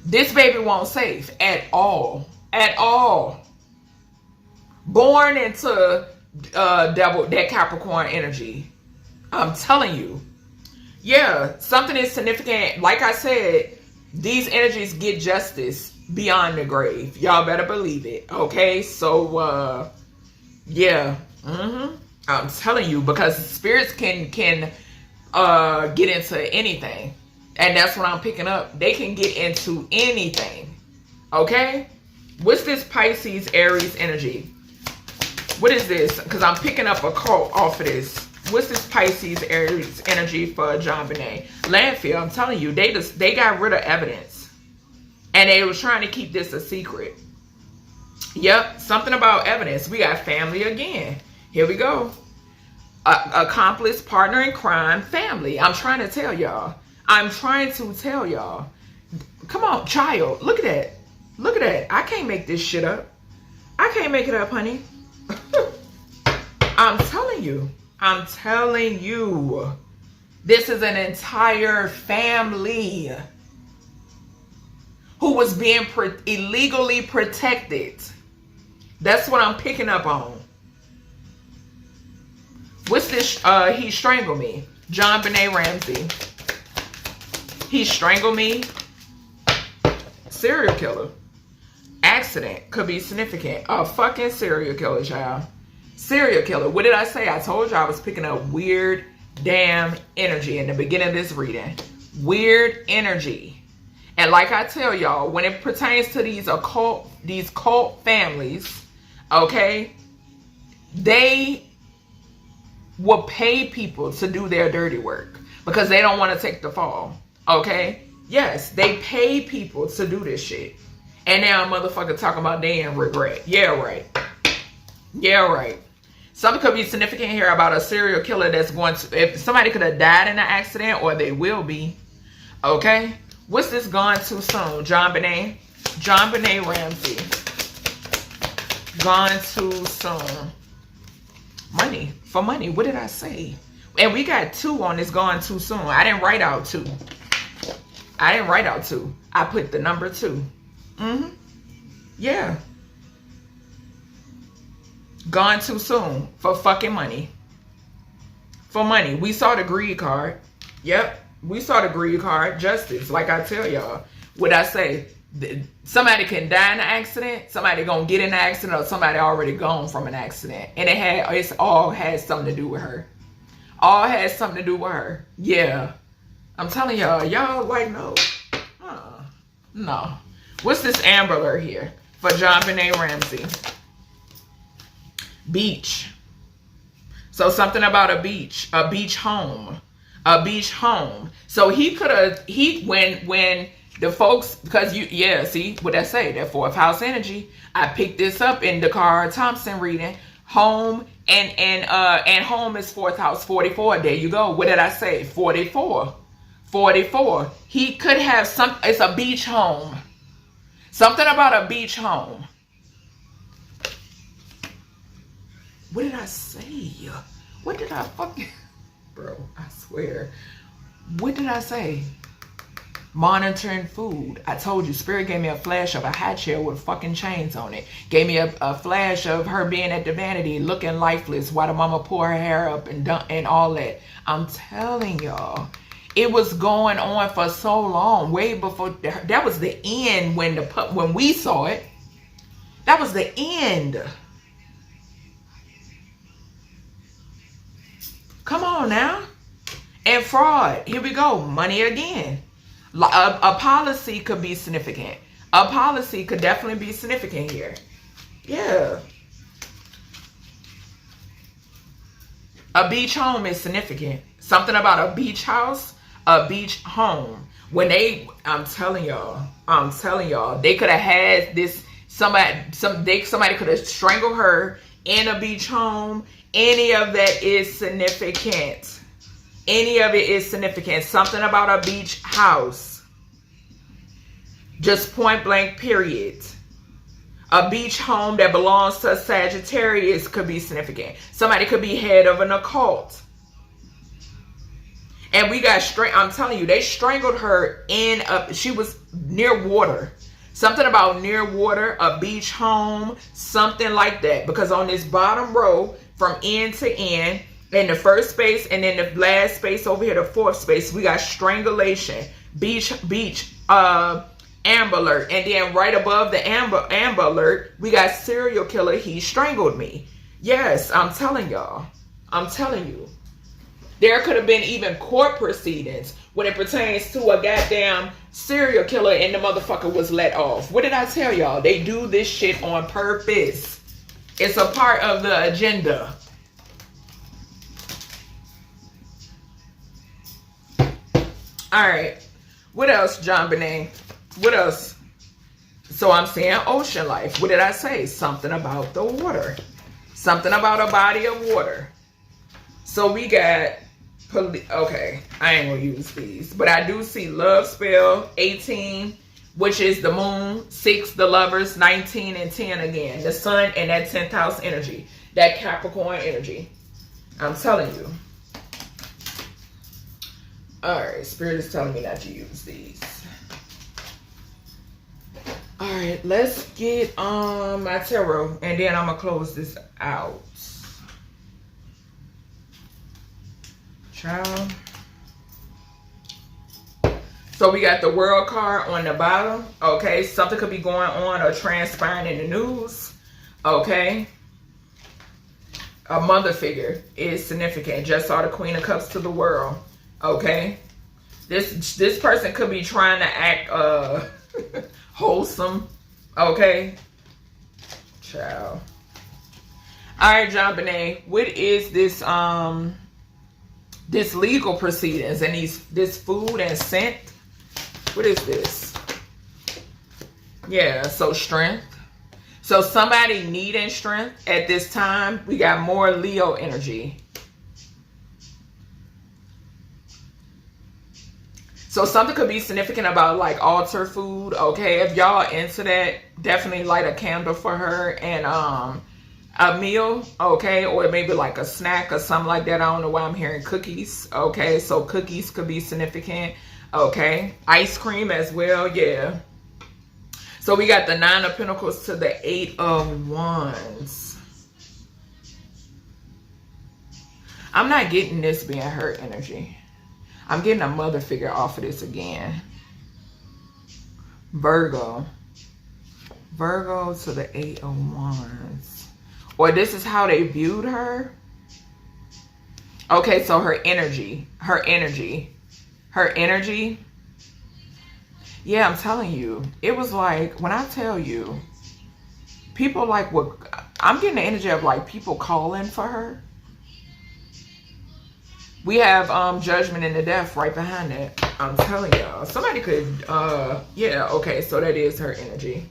This baby won't safe at all. At all. Born into that Capricorn energy. I'm telling you. Yeah, something is significant. Like I said, these energies get justice beyond the grave. Y'all better believe it. Okay, so yeah. I'm telling you, because spirits can get into anything. And that's what I'm picking up. They can get into anything. Okay? What's this Pisces Aries energy? What is this? Because I'm picking up a quote off of this. What's this Pisces Aries energy for JONBENÉT? Landfill, I'm telling you, they got rid of evidence. And they was trying to keep this a secret. Yep, something about evidence. We got family again. Here we go. Accomplice, partner in crime, family. I'm trying to tell y'all. I'm trying to tell y'all. Come on, child. Look at that. Look at that. I can't make this shit up. I can't make it up, honey. I'm telling you. I'm telling you. This is an entire family who was being illegally protected. That's what I'm picking up on. What's this? He strangled me. JONBENÉT Ramsey. He strangled me. Serial killer. Accident could be significant. A fucking serial killer, child. Serial killer. What did I say? I told you I was picking up weird damn energy in the beginning of this reading. Weird energy. And like I tell y'all, when it pertains to these cult families, okay, they will pay people to do their dirty work because they don't want to take the fall. Okay? Yes, they pay people to do this shit. And now a motherfucker talking about they in regret. Yeah, right. Yeah, right. Something could be significant here about a serial killer that's going to, if somebody could have died in an accident, or they will be. Okay? What's this gone too soon? JONBENÉT. JONBENÉT Ramsey. Gone too soon. Money. For money. What did I say? And we got 2 on this gone too soon. I didn't write out 2. I didn't write out 2. I put the number 2. Yeah. Gone too soon for fucking money. For money. We saw the greed card. Yep. We saw the greed card. Justice. Like I tell y'all. What I say. Somebody can die in an accident. Somebody gonna get in an accident. Or somebody already gone from an accident. And it's all has something to do with her. All has something to do with her. Yeah. I'm telling y'all. Y'all like no. No. What's this Amber Alert here? For JONBENÉT Ramsey. Beach. So something about a beach home, a beach home. So he could have, when the folks, because see what I say, that 4th house energy. I picked this up in the Dakar Thompson reading. Home and home is 4th house, 44. There you go. What did I say? 44. 44. He could have it's a beach home. Something about a beach home. What did I say? What did I fucking... Bro, I swear. What did I say? Monitoring food. I told you, Spirit gave me a flash of a high chair with fucking chains on it. Gave me a flash of her being at the vanity, looking lifeless while the mama pulled her hair up and all that. I'm telling y'all. It was going on for so long. Way before... That was the end when we saw it. That was the end. Come on now. And fraud. Here we go. Money again. A policy could be significant. A policy could definitely be significant here. Yeah. A beach home is significant. Something about a beach house, a beach home. When I'm telling y'all, they could have had this, somebody could have strangled her in a beach home. Any of that is significant. Any of it is significant. Something about a beach house. Just point blank, period. A beach home that belongs to a Sagittarius could be significant. Somebody could be head of an occult. And we got straight, I'm telling you, they strangled her she was near water. Something about near water, a beach home, something like that. Because on this bottom row, from end to end, in the first space and then the last space over here, the fourth space, we got strangulation, beach, Amber Alert. And then right above the Amber Alert, we got serial killer, he strangled me. Yes, I'm telling y'all. I'm telling you. There could have been even court proceedings when it pertains to a goddamn serial killer and the motherfucker was let off. What did I tell y'all? They do this shit on purpose. It's a part of the agenda. All right. What else, JONBENÉT? What else? So I'm saying ocean life. What did I say? Something about the water. Something about a body of water. So we got, okay, I ain't gonna use these, but I do see love spell, 18, which is the moon, 6, the lovers, 19 and 10 again. The sun and that 10th house energy, that Capricorn energy. I'm telling you. All right, Spirit is telling me not to use these. All right, let's get my tarot, and then I'm gonna close this out. Child. So we got the World card on the bottom. Okay, something could be going on or transpiring in the news. Okay. A mother figure is significant. Just saw the Queen of Cups to the World. Okay, this person could be trying to act wholesome. Okay, child. All right, JONBENÉT, what is this this legal proceedings and this food and scent? What is this? Yeah, so strength. So somebody needing strength at this time. We got more Leo energy. So something could be significant about like altar food. Okay, if y'all into that, definitely light a candle for her and a meal. Okay, or maybe like a snack or something like that. I don't know why I'm hearing cookies. Okay, so cookies could be significant. Okay, ice cream as well. Yeah. So we got the 9 of Pentacles to the 8 of Wands. I'm not getting this being her energy. I'm getting a mother figure off of this again. Virgo. Virgo to the 8 of Wands. Or this is how they viewed her. Okay, so her energy. Her energy. Her energy. Yeah, I'm telling you. It was like, when I tell you, people like what, I'm getting the energy of like people calling for her. We have Judgment and the Death right behind it. I'm telling y'all. Somebody could, yeah, okay, so that is her energy.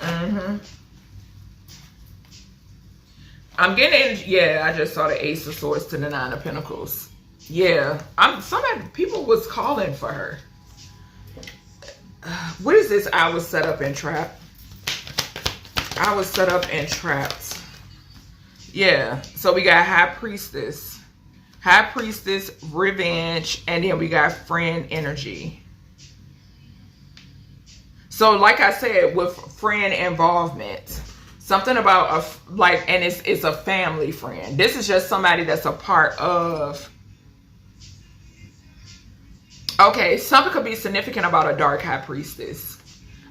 I'm getting energy. Yeah, I just saw the Ace of Swords to the 9 of Pentacles. Yeah, people was calling for her. What is this? I was set up and trapped. I was set up and trapped. Yeah, so we got High Priestess. High Priestess, revenge, and then we got friend energy. So like I said, with friend involvement, something about and it's a family friend. This is just somebody that's a part of. Okay, something could be significant about a dark High Priestess.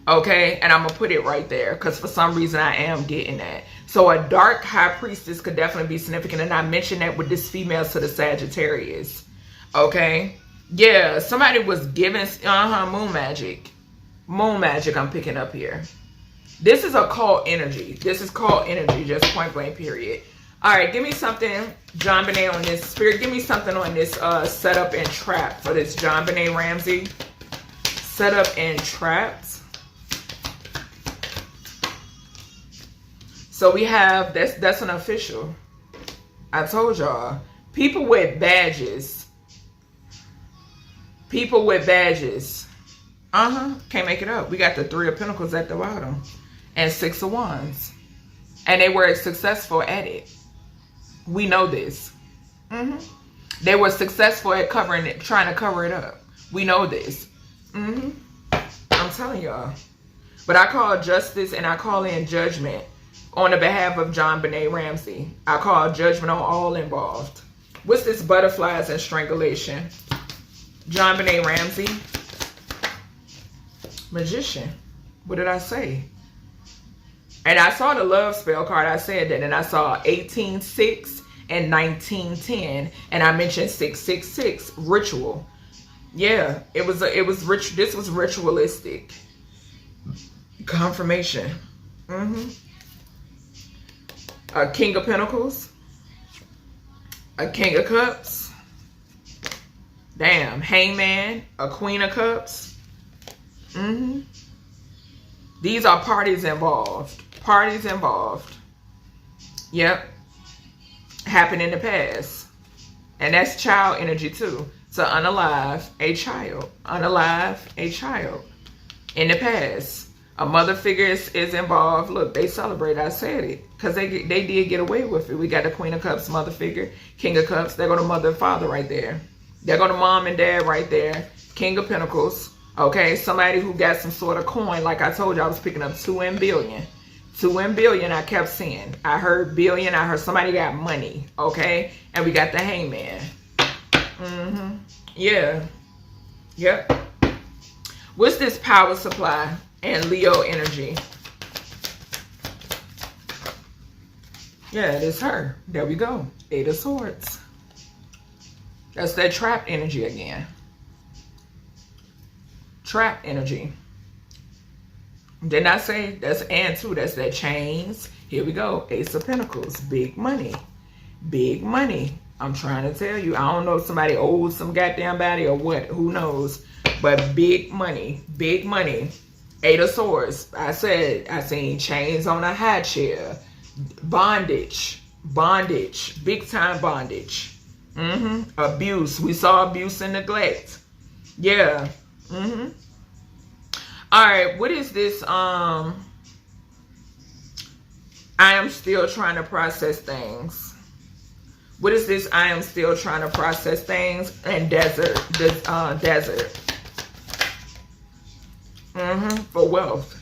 Okay, and I'm gonna put it right there because for some reason I am getting that. So a dark High Priestess could definitely be significant, and I mentioned that with this female to the Sagittarius. Okay, yeah, somebody was giving moon magic. Moon magic I'm picking up here. This is a cult energy. This is cult energy, just point blank period. All right, give me something, JONBENÉT, on this. Spirit, give me something on this setup and trap for this JONBENÉT Ramsey. Setup and trapped. So we have, that's an official. I told y'all. People with badges. People with badges. Can't make it up. We got the 3 of Pentacles at the bottom. and 6 of Wands. And they were successful at it. We know this. They were successful at covering it, trying to cover it up. We know this. I'm telling y'all. But I call justice and I call in judgment on the behalf of JONBENÉT Ramsey. I call judgment on all involved. What's this butterflies and strangulation? JONBENÉT Ramsey. Magician. What did I say? And I saw the love spell card. I said that. And I saw 18:6 and 19:10. And I mentioned 666. Ritual. Yeah. It was rich. This was ritualistic. Confirmation. A King of Pentacles. A King of Cups. Damn. Hangman. A Queen of Cups. These are parties involved. Parties involved. Yep. Happened in the past. And that's child energy too. To unalive a child. Unalive a child. In the past. A mother figure is involved. Look, they celebrate. I said it. Because they did get away with it. We got the Queen of Cups, Mother figure. King of Cups. There go the mother and father right there. There go the mom and dad right there. King of Pentacles. Okay, somebody who got some sort of coin. Like I told you, I was picking up 2 and billion. 2 and billion, I kept seeing. I heard billion. I heard somebody got money. Okay, and we got the Hangman. Yeah. Yep. What's this power supply and Leo energy? Yeah, it is her. There we go. 8 of Swords. That's that trapped energy again. Trap energy. Didn't I say that's and too? That's that chains. Here we go. Ace of Pentacles. Big money. Big money. I'm trying to tell you. I don't know if somebody owes some goddamn body or what. Who knows? But big money. Big money. 8 of Swords. I said I seen chains on a high chair. Bondage. Bondage. Big time bondage. Abuse. We saw abuse and neglect. Yeah. All right, what is this? I am still trying to process things. What is this? I am still trying to process things. And desert. This desert. For wealth.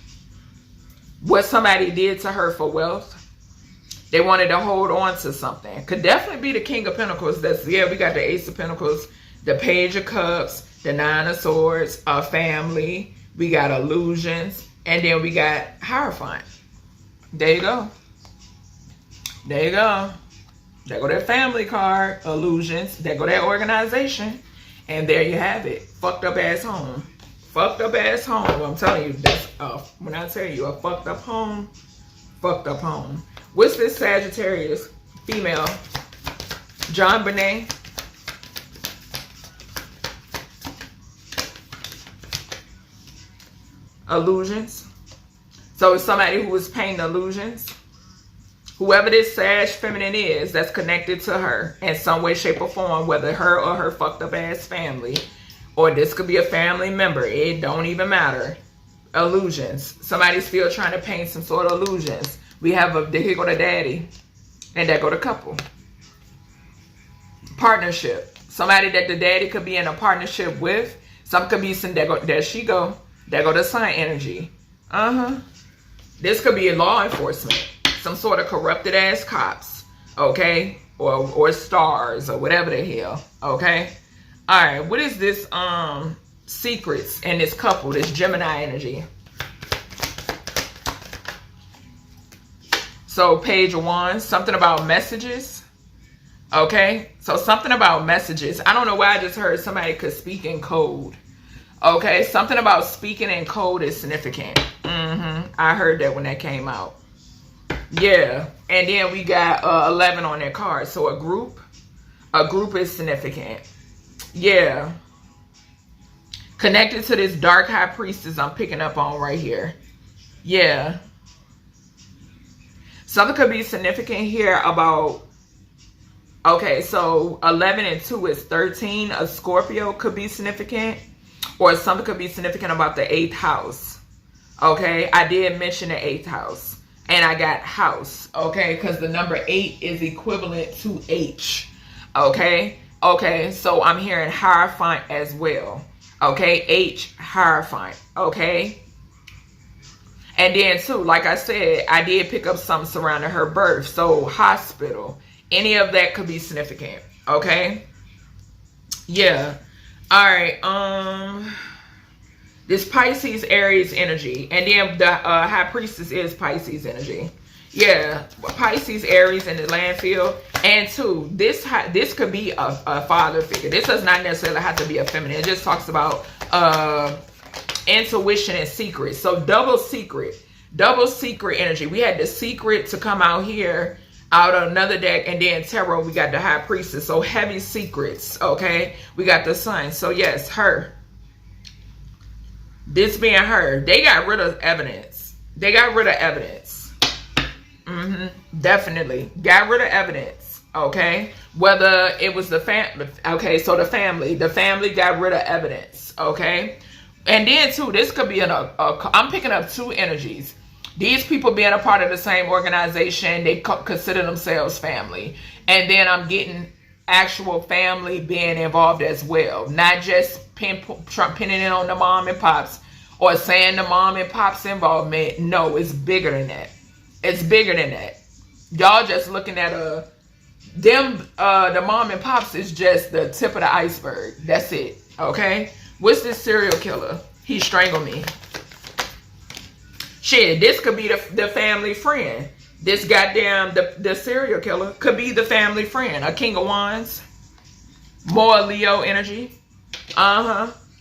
What somebody did to her for wealth. They wanted to hold on to something. Could definitely be the King of Pentacles. That's, yeah, we got the Ace of Pentacles, the Page of Cups, the 9 of Swords, a family. We got illusions. And then we got Hierophant. There you go. There you go. There go that family card. Illusions. There go that organization. And there you have it. Fucked up ass home. Fucked up ass home. I'm telling you, that's when I tell you a fucked up home. Fucked up home. What's this Sagittarius? Female. JONBENÉT. Illusions. So it's somebody who is painting illusions. Whoever this Sag feminine is that's connected to her in some way, shape, or form, whether her or her fucked up ass family, or this could be a family member. It don't even matter. Illusions. Somebody's still trying to paint some sort of illusions. We have here go the daddy, and there go the couple. Partnership. Somebody that the daddy could be in a partnership with. Some could be some, there she go. There go the Sun energy. This could be a law enforcement. Some sort of corrupted ass cops. Okay? Or stars or whatever the hell. Okay? Alright, what is this secrets in this couple, this Gemini energy? So Page of Wands, something about messages. Okay? So something about messages. I don't know why I just heard somebody could speak in code. Okay, something about speaking in code is significant. I heard that when that came out. Yeah, and then we got 11 on their card. So a group is significant. Yeah. Connected to this dark high priestess I'm picking up on right here. Yeah. Something could be significant here about, okay, so 11 and 2 is 13. A Scorpio could be significant. Or something could be significant about the 8th house. Okay, I did mention the 8th house. And I got house. Okay, because the number 8 is equivalent to H. Okay, okay, so I'm hearing Hierophant as well. Okay, H, Hierophant. Okay. And then too, like I said, I did pick up something surrounding her birth. So hospital, any of that could be significant. Okay. Yeah. All right. This Pisces Aries energy. And then the High Priestess is Pisces energy. Yeah. Pisces Aries in the landfill. And two, this could be a father figure. This does not necessarily have to be a feminine. It just talks about intuition and secret. So double secret energy. We had the secret to come out here out of another deck, and then tarot we got the High Priestess. So heavy secrets. Okay, we got the Sun. So yes, her, this being her, they got rid of evidence. Definitely got rid of evidence. Okay, whether it was the family. Okay, so the family got rid of evidence. Okay. And then too, this could be I'm picking up two energies. These people being a part of the same organization, they consider themselves family. And then I'm getting actual family being involved as well. Not just pinning it on the mom and pops or saying the mom and pops involvement. No, it's bigger than that. It's bigger than that. Y'all just looking at the mom and pops is just the tip of the iceberg. That's it. Okay. What's this serial killer? He strangled me. Shit, this could be the family friend. This goddamn, the serial killer could be the family friend. A King of Wands. More Leo energy.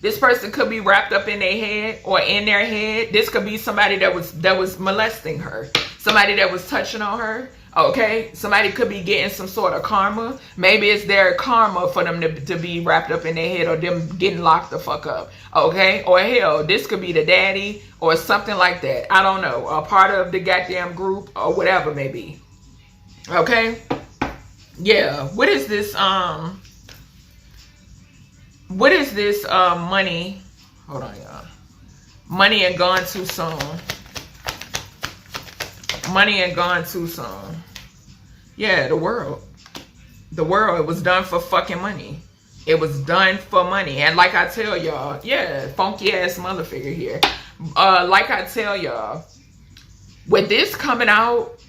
This person could be wrapped up in their head or in their head. This could be somebody that was molesting her. Somebody that was touching on her. Okay, somebody could be getting some sort of karma. Maybe it's their karma for them to be wrapped up in their head, or them getting locked the fuck up. Okay, or hell, this could be the daddy or something like that. I don't know, a part of the goddamn group or whatever may be. Okay, yeah. What is this? What is this? Money. Hold on, y'all. Money and gone too soon. Money and gone too soon. Yeah, the world. The world, it was done for fucking money. It was done for money. And like I tell y'all, yeah, funky ass mother figure here. Like I tell y'all, with this coming out,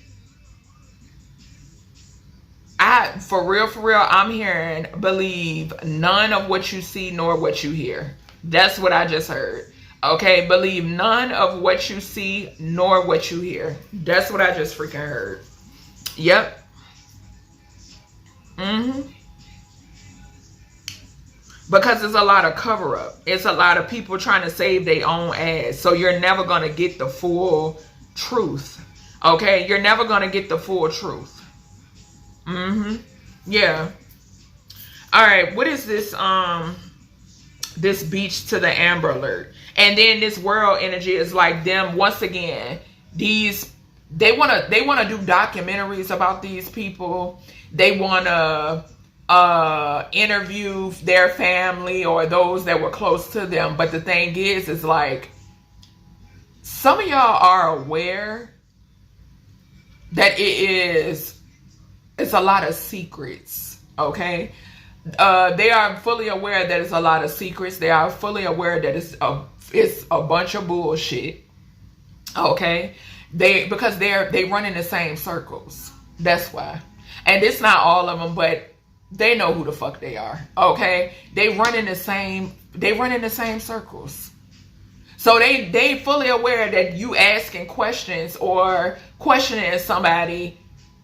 for real, I'm hearing, believe none of what you see nor what you hear. That's what I just heard. Okay, believe none of what you see nor what you hear. That's what I just freaking heard. Yep. Because there's a lot of cover up. It's a lot of people trying to save their own ass. So you're never going to get the full truth. Okay, you're never going to get the full truth. Yeah. All right, what is this this beach to the Amber Alert? And then this world energy is like them once again. They wanna do documentaries about these people. They wanna interview their family or those that were close to them. But the thing is like some of y'all are aware that it's a lot of secrets. Okay. They are fully aware that it's a lot of secrets. They are fully aware that it's a bunch of bullshit. Okay, because they run in the same circles. That's why. And it's not all of them, but they know who the fuck they are. Okay, they run in the same circles. So they fully aware that you asking questions or questioning somebody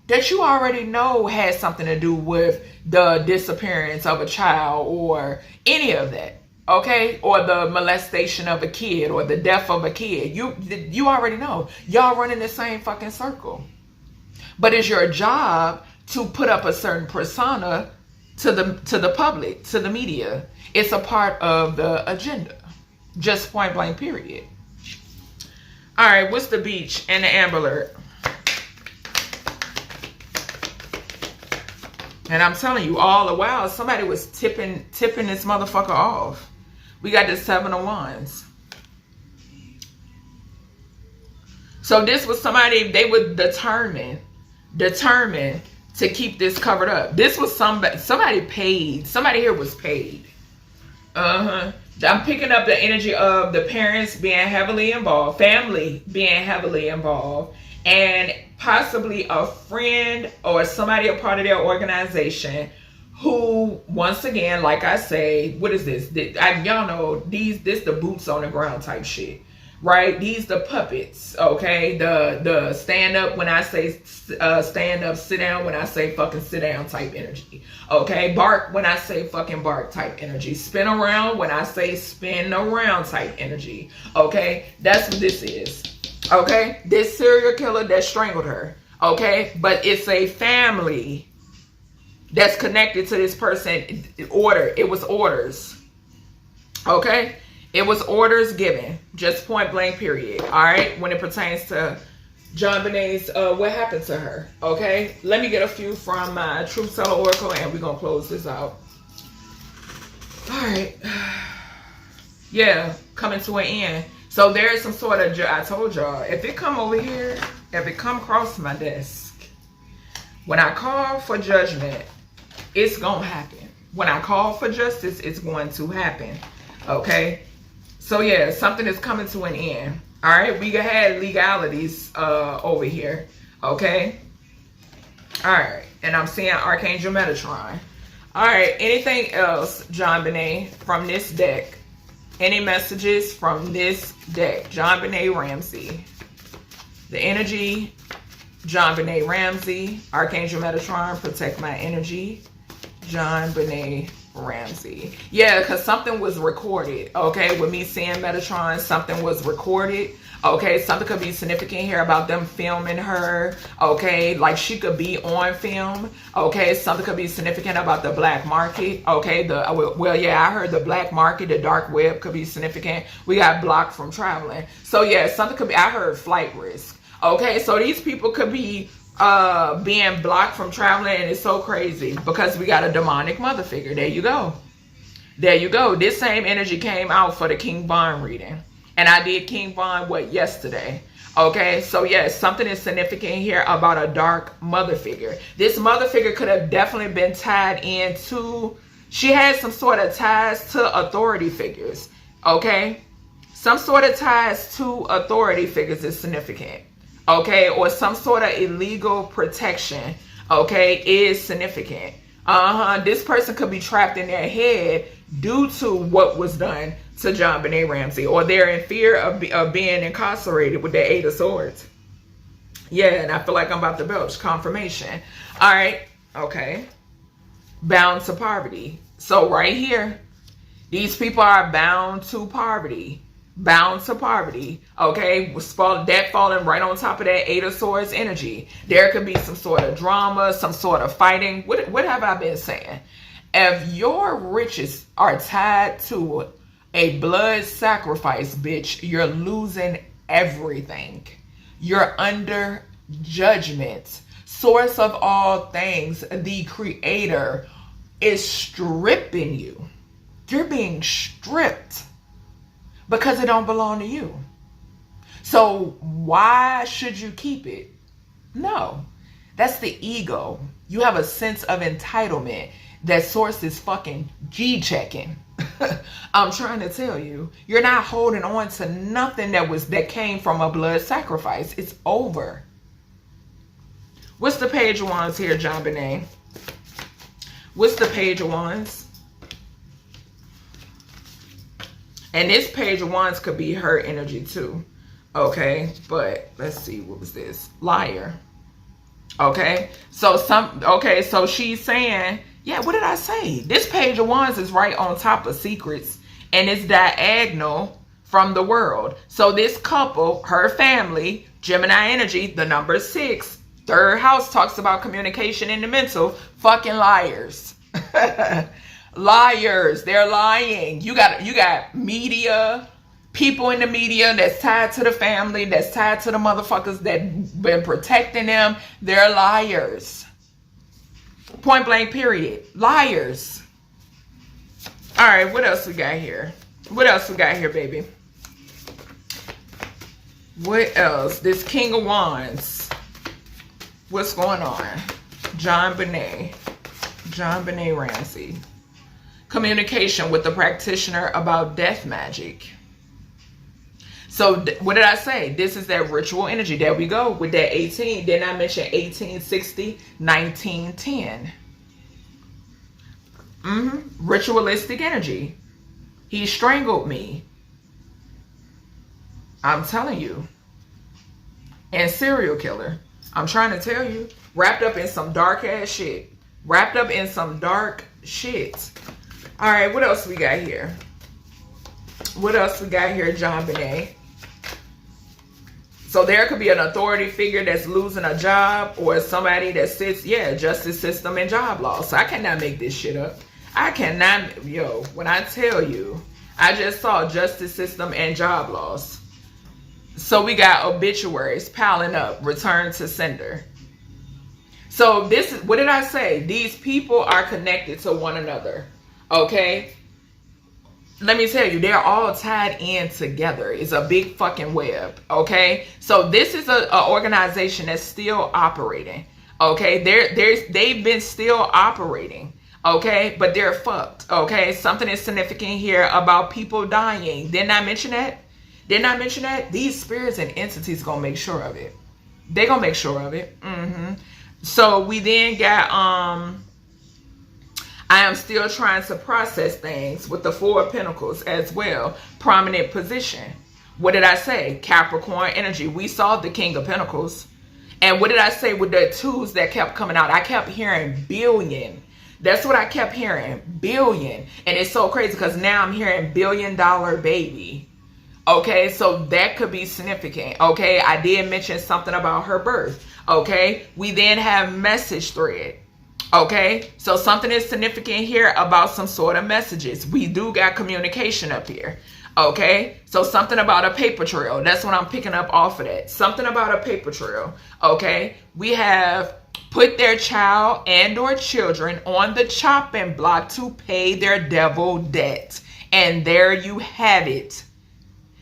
that you already know has something to do with the disappearance of a child or any of that, okay? Or the molestation of a kid or the death of a kid. You already know. Y'all run in the same fucking circle. But it's your job to put up a certain persona to the public, to the media. It's a part of the agenda. Just point blank, period. All right, what's the beach and the Amber Alert? And I'm telling you, all the while, somebody was tipping this motherfucker off. We got the 7 of Wands. So this was somebody, they were determined to keep this covered up. This was somebody paid. Somebody here was paid. I'm picking up the energy of the parents being heavily involved, family being heavily involved, and possibly a friend or somebody a part of their organization who, once again, like I say, what is this? Y'all know this the boots on the ground type shit, right? These the puppets, okay? The stand up when I say stand up, sit down when I say fucking sit down type energy, okay? Bark when I say fucking bark type energy. Spin around when I say spin around type energy, okay? That's what this is, okay? This serial killer that strangled her, okay? But it's a family that's connected to this person. It was orders, okay? It was orders given, just point blank period, all right? When it pertains to JONBENÉT's, what happened to her, okay? Let me get a few from my Truth Teller Oracle, and we're going to close this out. All right. Yeah, coming to an end. So there is some sort of, I told y'all, if it come over here, if it come across my desk, when I call for judgment, it's going to happen. When I call for justice, it's going to happen, okay? So yeah, something is coming to an end. All right, we had legalities over here, okay? All right, and I'm seeing Archangel Metatron. All right, anything else, JONBENÉT, from this deck? Any messages from this deck? JONBENÉT Ramsey. The energy, JONBENÉT Ramsey. Archangel Metatron, protect my energy. JONBENÉT Ramsey. Yeah, because something was recorded, okay? With me seeing Metatron, something was recorded, okay? Something could be significant here about them filming her, okay? Like she could be on film, okay? Something could be significant about the black market, okay? Well, yeah, I heard the black market, the dark web could be significant. We got blocked from traveling. So yeah, something could be, I heard flight risk, okay? So these people could be being blocked from traveling, and it's so crazy because we got a demonic mother figure. There you go. There you go. This same energy came out for the King Von reading, and I did King Von yesterday, okay? So yes, something is significant here about a dark mother figure. This mother figure could have definitely been tied into, she had some sort of ties to authority figures, okay? Some sort of ties to authority figures is significant, okay? Or some sort of illegal protection, okay, is significant. This person could be trapped in their head due to what was done to JONBENÉT Ramsey, or they're in fear of being incarcerated with the Eight of Swords. Yeah, and I feel like I'm about to belch. Confirmation. All right, okay. Bound to poverty. So right here, these people are bound to poverty. Bound to poverty, okay? That falling right on top of that Eight of Swords energy. There could be some sort of drama, some sort of fighting. What have I been saying? If your riches are tied to a blood sacrifice, bitch, you're losing everything. You're under judgment. Source of all things, the creator, is stripping you. You're being stripped because it don't belong to you. So why should you keep it? No, that's the ego. You have a sense of entitlement that source is fucking G-checking. I'm trying to tell you, you're not holding on to nothing that came from a blood sacrifice. It's over. What's the Page of Wands here, JONBENÉT? What's the Page of Wands? And this Page of Wands could be her energy too, okay? But let's see, what was this? Liar. Okay, so she's saying, yeah, what did I say? This Page of Wands is right on top of secrets, and it's diagonal from the world. So this couple, her family, Gemini energy, the number 6, third house talks about communication in the mental, fucking liars. Liars, they're lying. You got media, people in the media that's tied to the family, that's tied to the motherfuckers that been protecting them. They're liars. Point blank period. Liars. All right, what else we got here? What else we got here, baby? What else? This King of Wands. What's going on? JONBENÉT. JONBENÉT Ramsey. Communication with the practitioner about death magic. So what did I say? This is that ritual energy. There we go with that 18. Didn't I mention 1860, 1910? Ritualistic energy. He strangled me. I'm telling you. And serial killer. I'm trying to tell you. Wrapped up in some dark ass shit. Wrapped up in some dark shit. All right, what else we got here? What else we got here, JONBENÉT? So there could be an authority figure that's losing a job, or somebody that sits, justice system and job law. So I cannot make this shit up. I cannot, when I tell you, I just saw justice system and job laws. So we got obituaries piling up, return to sender. So this is, what did I say? These people are connected to one another. Okay? Let me tell you, they're all tied in together. It's a big fucking web. Okay? So this is a organization that's still operating. Okay? They've been still operating. Okay? But they're fucked. Okay? Something is significant here about people dying. Didn't I mention that? Didn't I mention that? These spirits and entities gonna make sure of it. They're gonna make sure of it. So we then got I am still trying to process things with the Four of Pentacles as well. Prominent position. What did I say? Capricorn energy. We saw the King of Pentacles. And what did I say with the twos that kept coming out? I kept hearing billion. That's what I kept hearing. Billion. And it's so crazy because now I'm hearing $1 billion baby. Okay, so that could be significant. Okay, I did mention something about her birth. Okay, we then have message thread. Okay, so something is significant here about some sort of messages. We do got communication up here. Okay, so something about a paper trail. That's what I'm picking up off of that. Something about a paper trail. Okay, we have put their child and or children on the chopping block to pay their devil debt. And there you have it.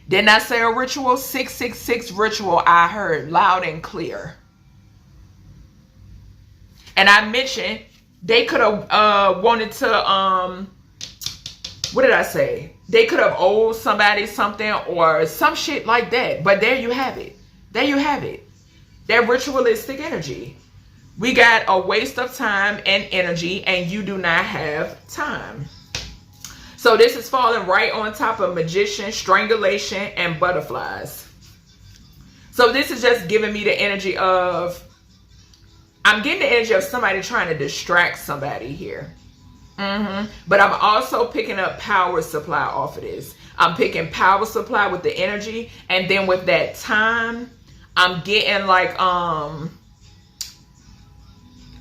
Didn't I say a ritual? 666 ritual. I heard loud and clear. And I mentioned they could have wanted to, what did I say? They could have owed somebody something or some shit like that. But there you have it. There you have it. That ritualistic energy. We got a waste of time and energy, and you do not have time. So this is falling right on top of magician, strangulation, and butterflies. So this is just giving me the energy of, I'm getting the energy of somebody trying to distract somebody here. But I'm also picking up power supply off of this. I'm picking power supply with the energy, and then with that time, I'm getting like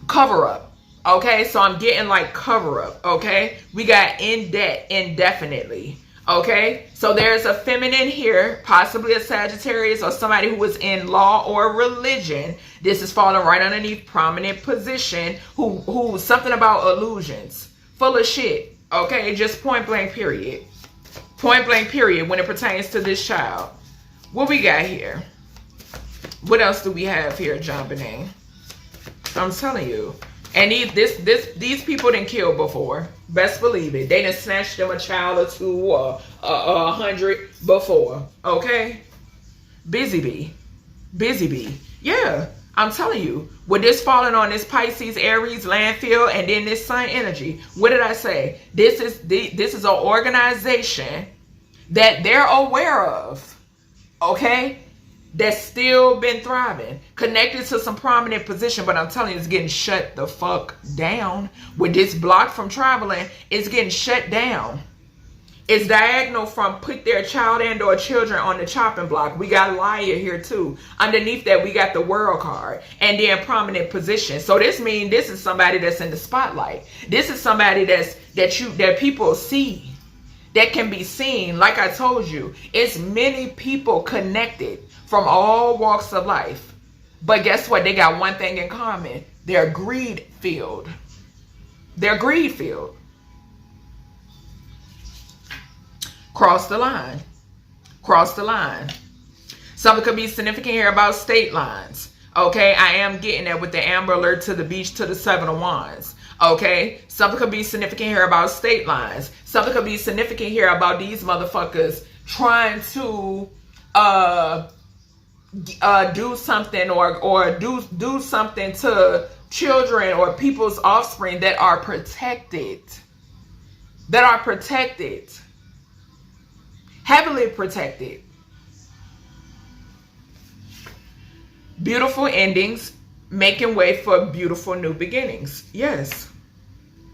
cover up. Okay, so I'm getting like cover up. Okay, we got in debt indefinitely. Okay, so there's a feminine here, possibly a Sagittarius or somebody who is in law or religion. This is falling right underneath prominent position. Who something about illusions, full of shit. Okay, just point blank period. Point blank period when it pertains to this child. What we got here? What else do we have here, JONBENÉT? I'm telling you. And these people didn't kill before. Best believe it. They done snatched them a child or 2 or 100 before. Okay? Busy bee. Busy bee. Yeah. I'm telling you. With this falling on this Pisces, Aries, landfill, and then this sun energy. What did I say? This is an organization that they're aware of. Okay? That's still been thriving, connected to some prominent position, but I'm telling you, it's getting shut the fuck down. With this block from traveling, it's getting shut down. It's diagonal from put their child and or children on the chopping block. We got liar here too. Underneath that, we got the world card and then prominent position. So this means this is somebody that's in the spotlight. This is somebody that people see, that can be seen. Like I told you, it's many people connected from all walks of life. But guess what? They got one thing in common. They're greed filled. They're greed filled. Cross the line. Cross the line. Something could be significant here about state lines. Okay, I am getting that with the Amber Alert to the beach to the Seven of Wands. Okay, something could be significant here about state lines. Something could be significant here about these motherfuckers trying to do something or do something to children or people's offspring that are protected. That are protected. Heavily protected. Beautiful endings, making way for beautiful new beginnings. Yes.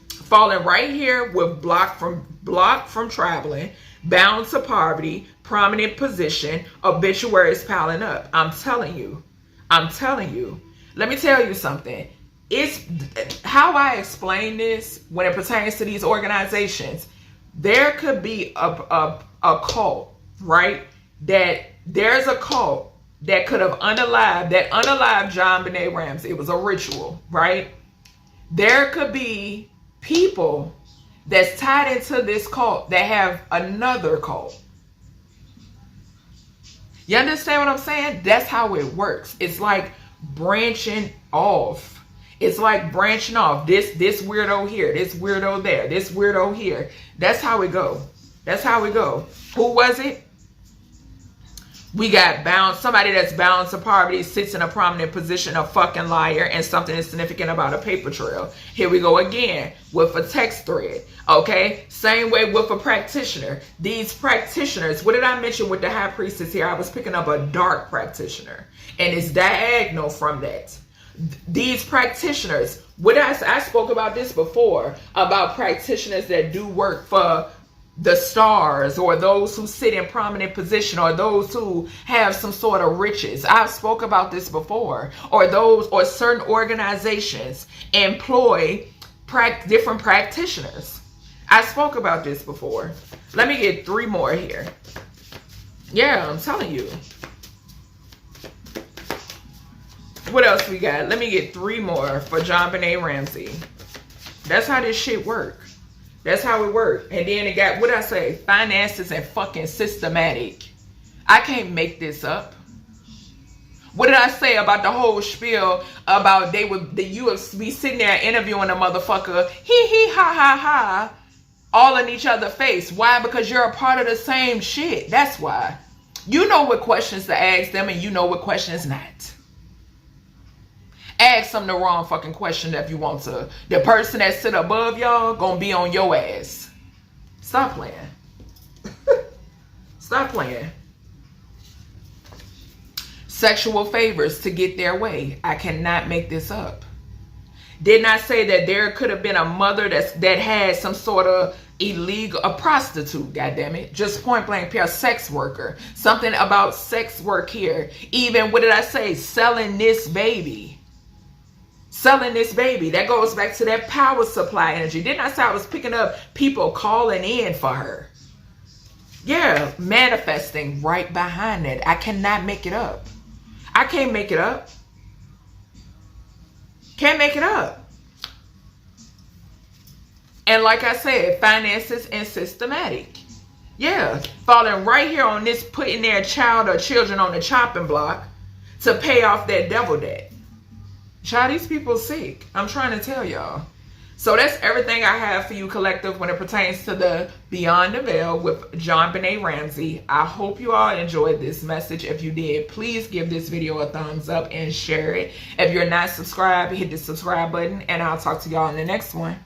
Falling right here with blocked from traveling, bound to poverty, prominent position, obituaries piling up. I'm telling you. Let me tell you something. It's how I explain this when it pertains to these organizations. There could be a cult, right? That there's a cult that could have unalived JONBENÉT Ramsey. It was a ritual, right? There could be people that's tied into this cult that have another cult. You understand what I'm saying? That's how it works. It's like branching off. It's like branching off. This weirdo here, this weirdo there, this weirdo here. That's how it go. That's how it go. Who was it? We got bound, somebody that's bound to poverty sits in a prominent position, a fucking liar, and something is significant about a paper trail. Here we go again with a text thread. Okay, same way with a practitioner. These practitioners, what did I mention with the high priestess here? I was picking up a dark practitioner, and it's diagonal from that. These practitioners, what I spoke about this before, about practitioners that do work for the stars, or those who sit in prominent position, or those who have some sort of riches. I've spoke about this before. Or certain organizations employ different practitioners. I spoke about this before. Let me get 3 more here. Yeah, I'm telling you. What else we got? Let me get 3 more for JONBENÉT Ramsey. That's how this shit works. That's how it works. And then it got, what I say? Finances and fucking systematic. I can't make this up. What did I say about the whole spiel about you would be sitting there interviewing a motherfucker, hee ha ha ha, all in each other's face. Why? Because you're a part of the same shit. That's why. You know what questions to ask them, and you know what questions not. Ask them the wrong fucking question if you want to. The person that sit above y'all gonna be on your ass. Stop playing. Stop playing. Sexual favors to get their way. I cannot make this up. Didn't I say that there could have been a mother that had some sort of illegal, a prostitute, goddammit, just point blank, a sex worker. Something about sex work here. Even, what did I say? Selling this baby. Selling this baby. That goes back to that power supply energy. Didn't I say I was picking up people calling in for her? Yeah, manifesting right behind it. I cannot make it up. I can't make it up. Can't make it up. And like I said, finances and systematic. Yeah, falling right here on this, putting their child or children on the chopping block to pay off that devil debt. Child, these people sick. I'm trying to tell y'all. So that's everything I have for you, collective, when it pertains to the Beyond the Veil with JONBENÉT Ramsey. I hope you all enjoyed this message. If you did, please give this video a thumbs up and share it. If you're not subscribed, hit the subscribe button, and I'll talk to y'all in the next one.